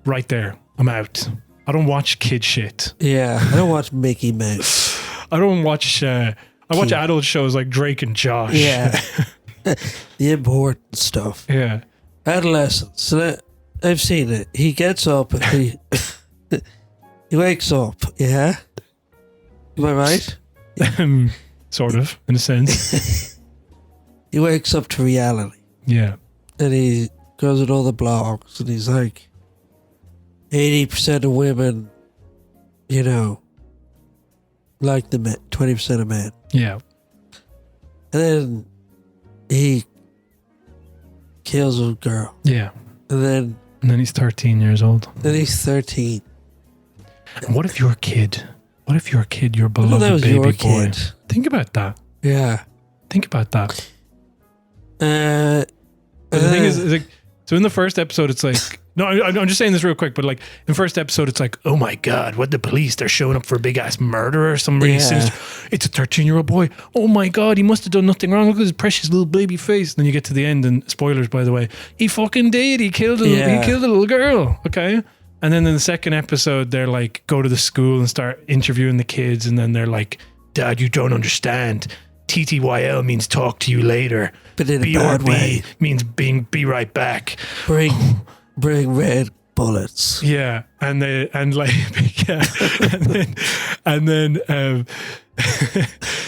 Right there. I'm out. I don't watch kid shit. Yeah. I don't watch Mickey Mouse. I don't watch... I watch adult shows like Drake and Josh. Yeah. The important stuff. Yeah. Adolescence. So I've seen it. He gets up and he wakes up. Yeah? Am I right? Sort of, in a sense. He wakes up to reality. Yeah. And he goes at all the blogs and he's like, 80% of women, you know, like the men, 20% of men. Yeah. And then he kills a girl. Yeah. And then he's 13 years old. Then he's 13. And what if you're a kid? What if you're a kid, your What if beloved that was baby your boy? kid? Think about that. Yeah. Think about that. Uh, But the thing is like, so in the first episode, it's like, no, I'm just saying this real quick, but like in the first episode, it's like, oh my God, what the police, they're showing up for a big ass murder or some really sinister. It's a 13-year-old boy. Oh my God, he must have done nothing wrong. Look at his precious little baby face. And then you get to the end, and spoilers, by the way, he fucking did. He killed a little girl. Okay. And then in the second episode, they're like, go to the school and start interviewing the kids. And then they're like, Dad, you don't understand. TTYL means talk to you later. But in a bad way. means be right back. Bring red bullets. Yeah, and yeah, and then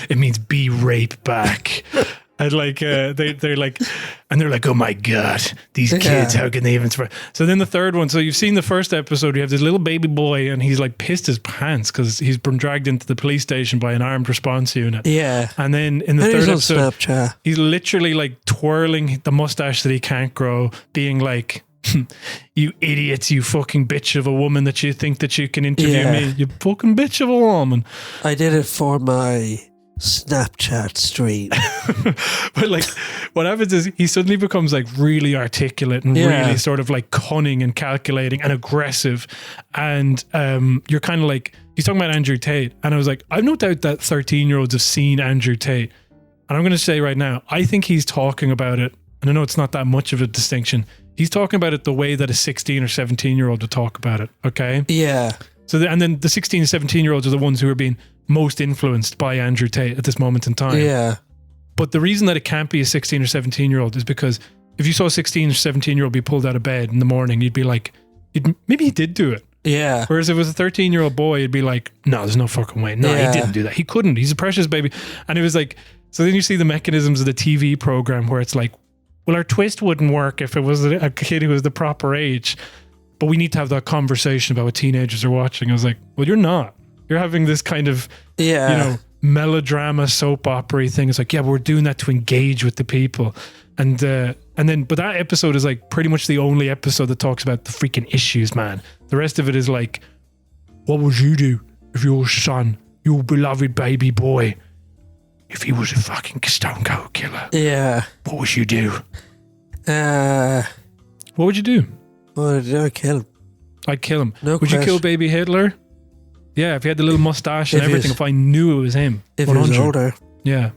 it means be rape back. And they're like, oh my god, these kids, how can they even survive? So then the third one, so you've seen the first episode, you have this little baby boy and he's like pissed his pants because he's been dragged into the police station by an armed response unit. Yeah. And then in the third he's on episode, Snapchat. he's literally like twirling the mustache that he can't grow, being like, you idiots, you fucking bitch of a woman that you think that you can interview me, you fucking bitch of a woman. I did it for my Snapchat stream. But like what happens is he suddenly becomes like really articulate and really sort of like cunning and calculating and aggressive, and you're kind of like, he's talking about Andrew Tate, and I was like, I've no doubt that 13-year-olds have seen Andrew Tate, and I'm going to say right now, I think he's talking about it, and I know it's not that much of a distinction, he's talking about it the way that a 16 or 17-year-old would talk about it. Okay, so and then the 16 and 17-year-olds are the ones who are being most influenced by Andrew Tate at this moment in time. But the reason that it can't be a 16 or 17-year-old is because if you saw a 16 or 17-year-old be pulled out of bed in the morning, you'd be like, maybe he did do it. Yeah. Whereas if it was a 13-year-old boy, it'd be like, no, there's no fucking way. No, he didn't do that. He couldn't. He's a precious baby. And it was like, so then you see the mechanisms of the TV program where it's like, well, our twist wouldn't work if it was a kid who was the proper age, but we need to have that conversation about what teenagers are watching. I was like, well, you're not. You're having this kind of, you know, melodrama soap opera thing. It's like, yeah, we're doing that to engage with the people. And then, but that episode is like pretty much the only episode that talks about the freaking issues, man. The rest of it is like, what would you do if your son, your beloved baby boy, if he was a fucking stone cold killer? Yeah. What would you do? What would you do? Well, I'd kill him. I'd kill him. No would you kill baby Hitler? Yeah, if he had the little mustache and everything, if I knew it was him. If he was older. Yeah.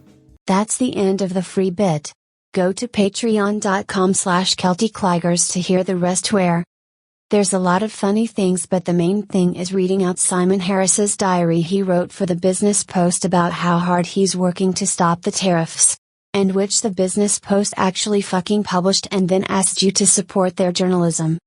That's the end of the free bit. Go to patreon.com/CelticLigers to hear the rest where. There's a lot of funny things, but the main thing is reading out Simon Harris's diary he wrote for the Business Post about how hard he's working to stop the tariffs. And which the Business Post actually fucking published and then asked you to support their journalism.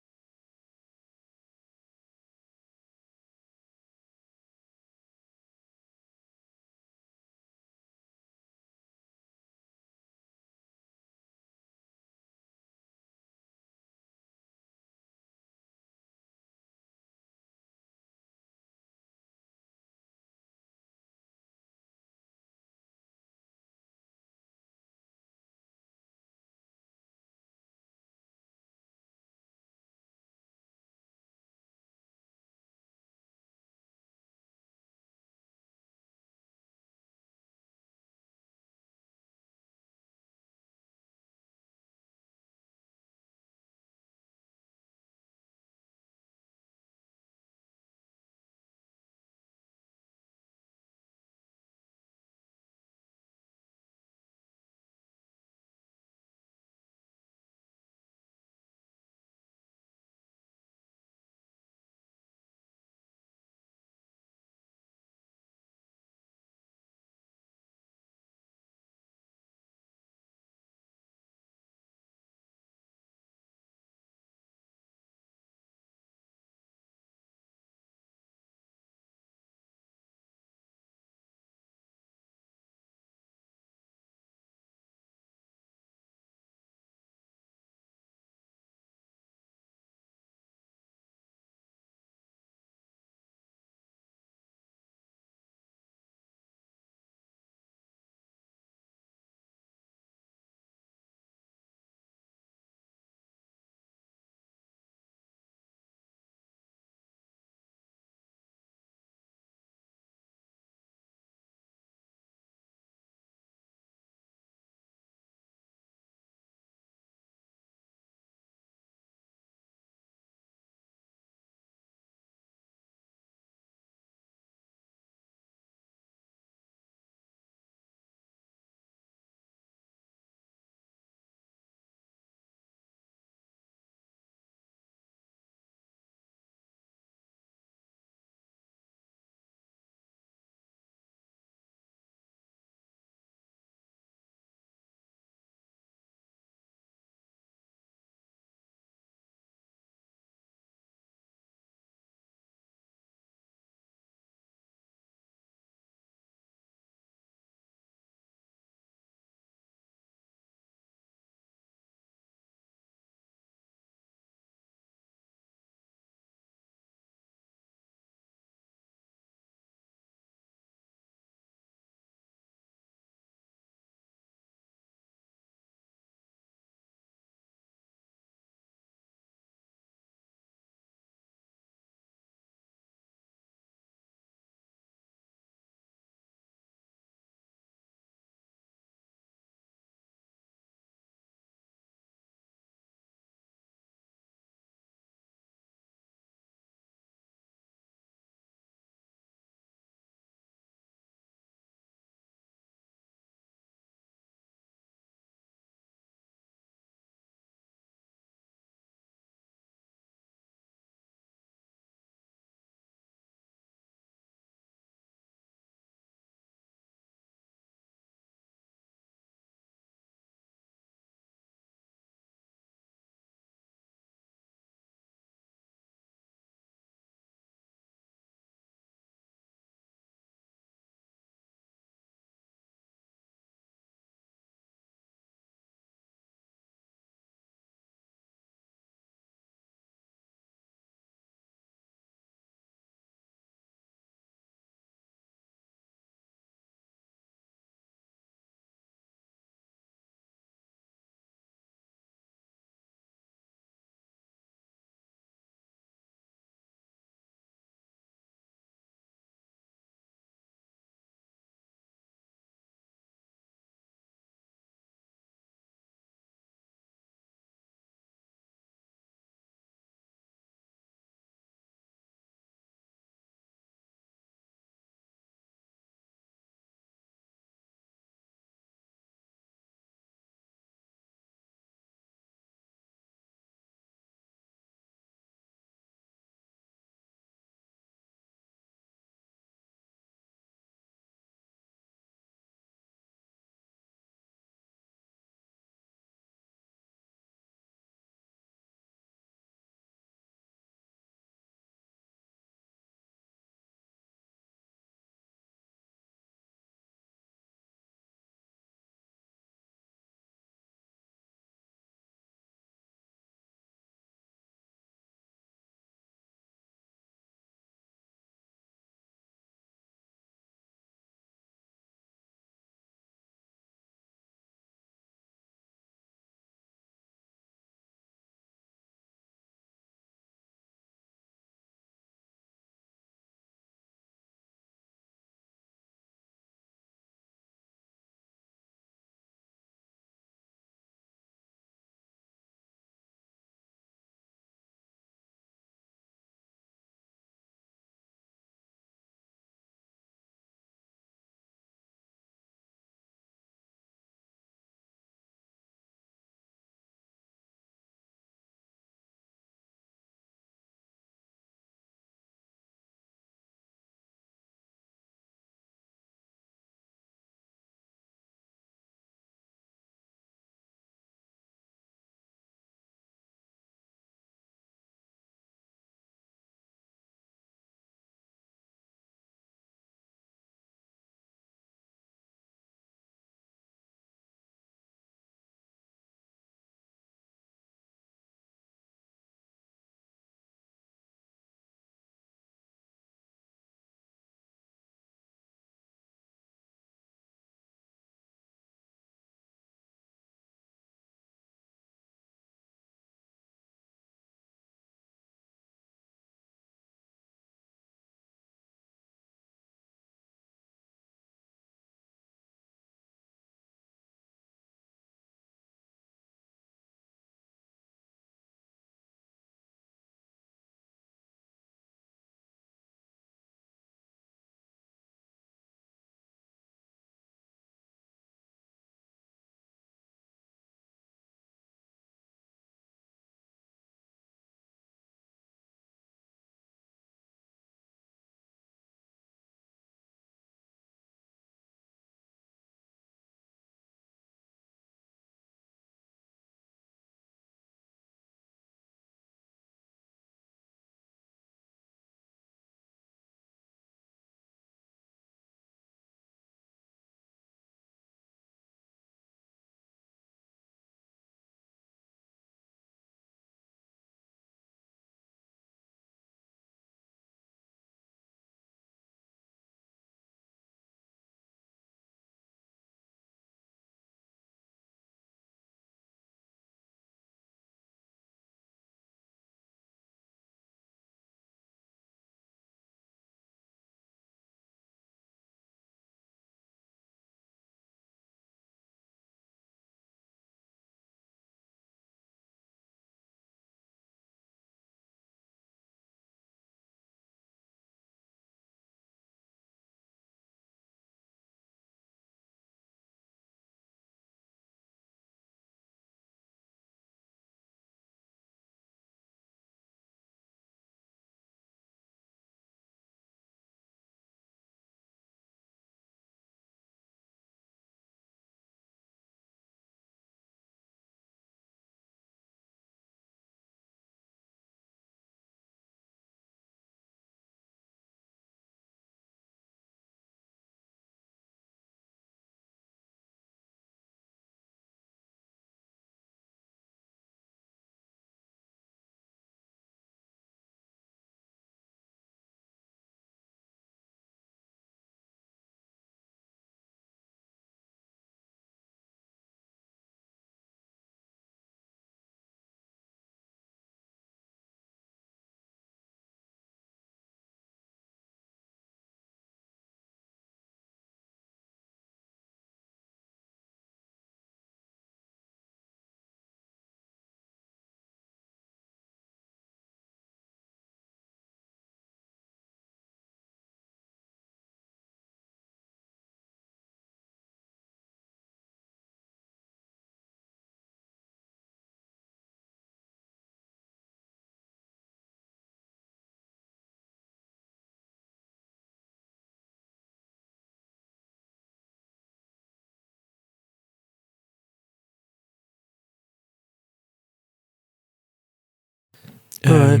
All right.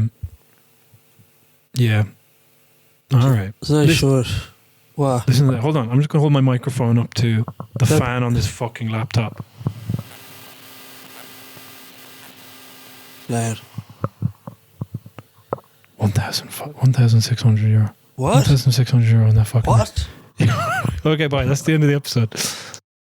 Yeah. All right. It's nice short. What? Listen to that. Hold on. I'm just going to hold my microphone up to the fan on this fucking laptop. Loud. 1,600 euro. What? 1,600 euro on that fucking. What? Okay, bye. That's the end of the episode.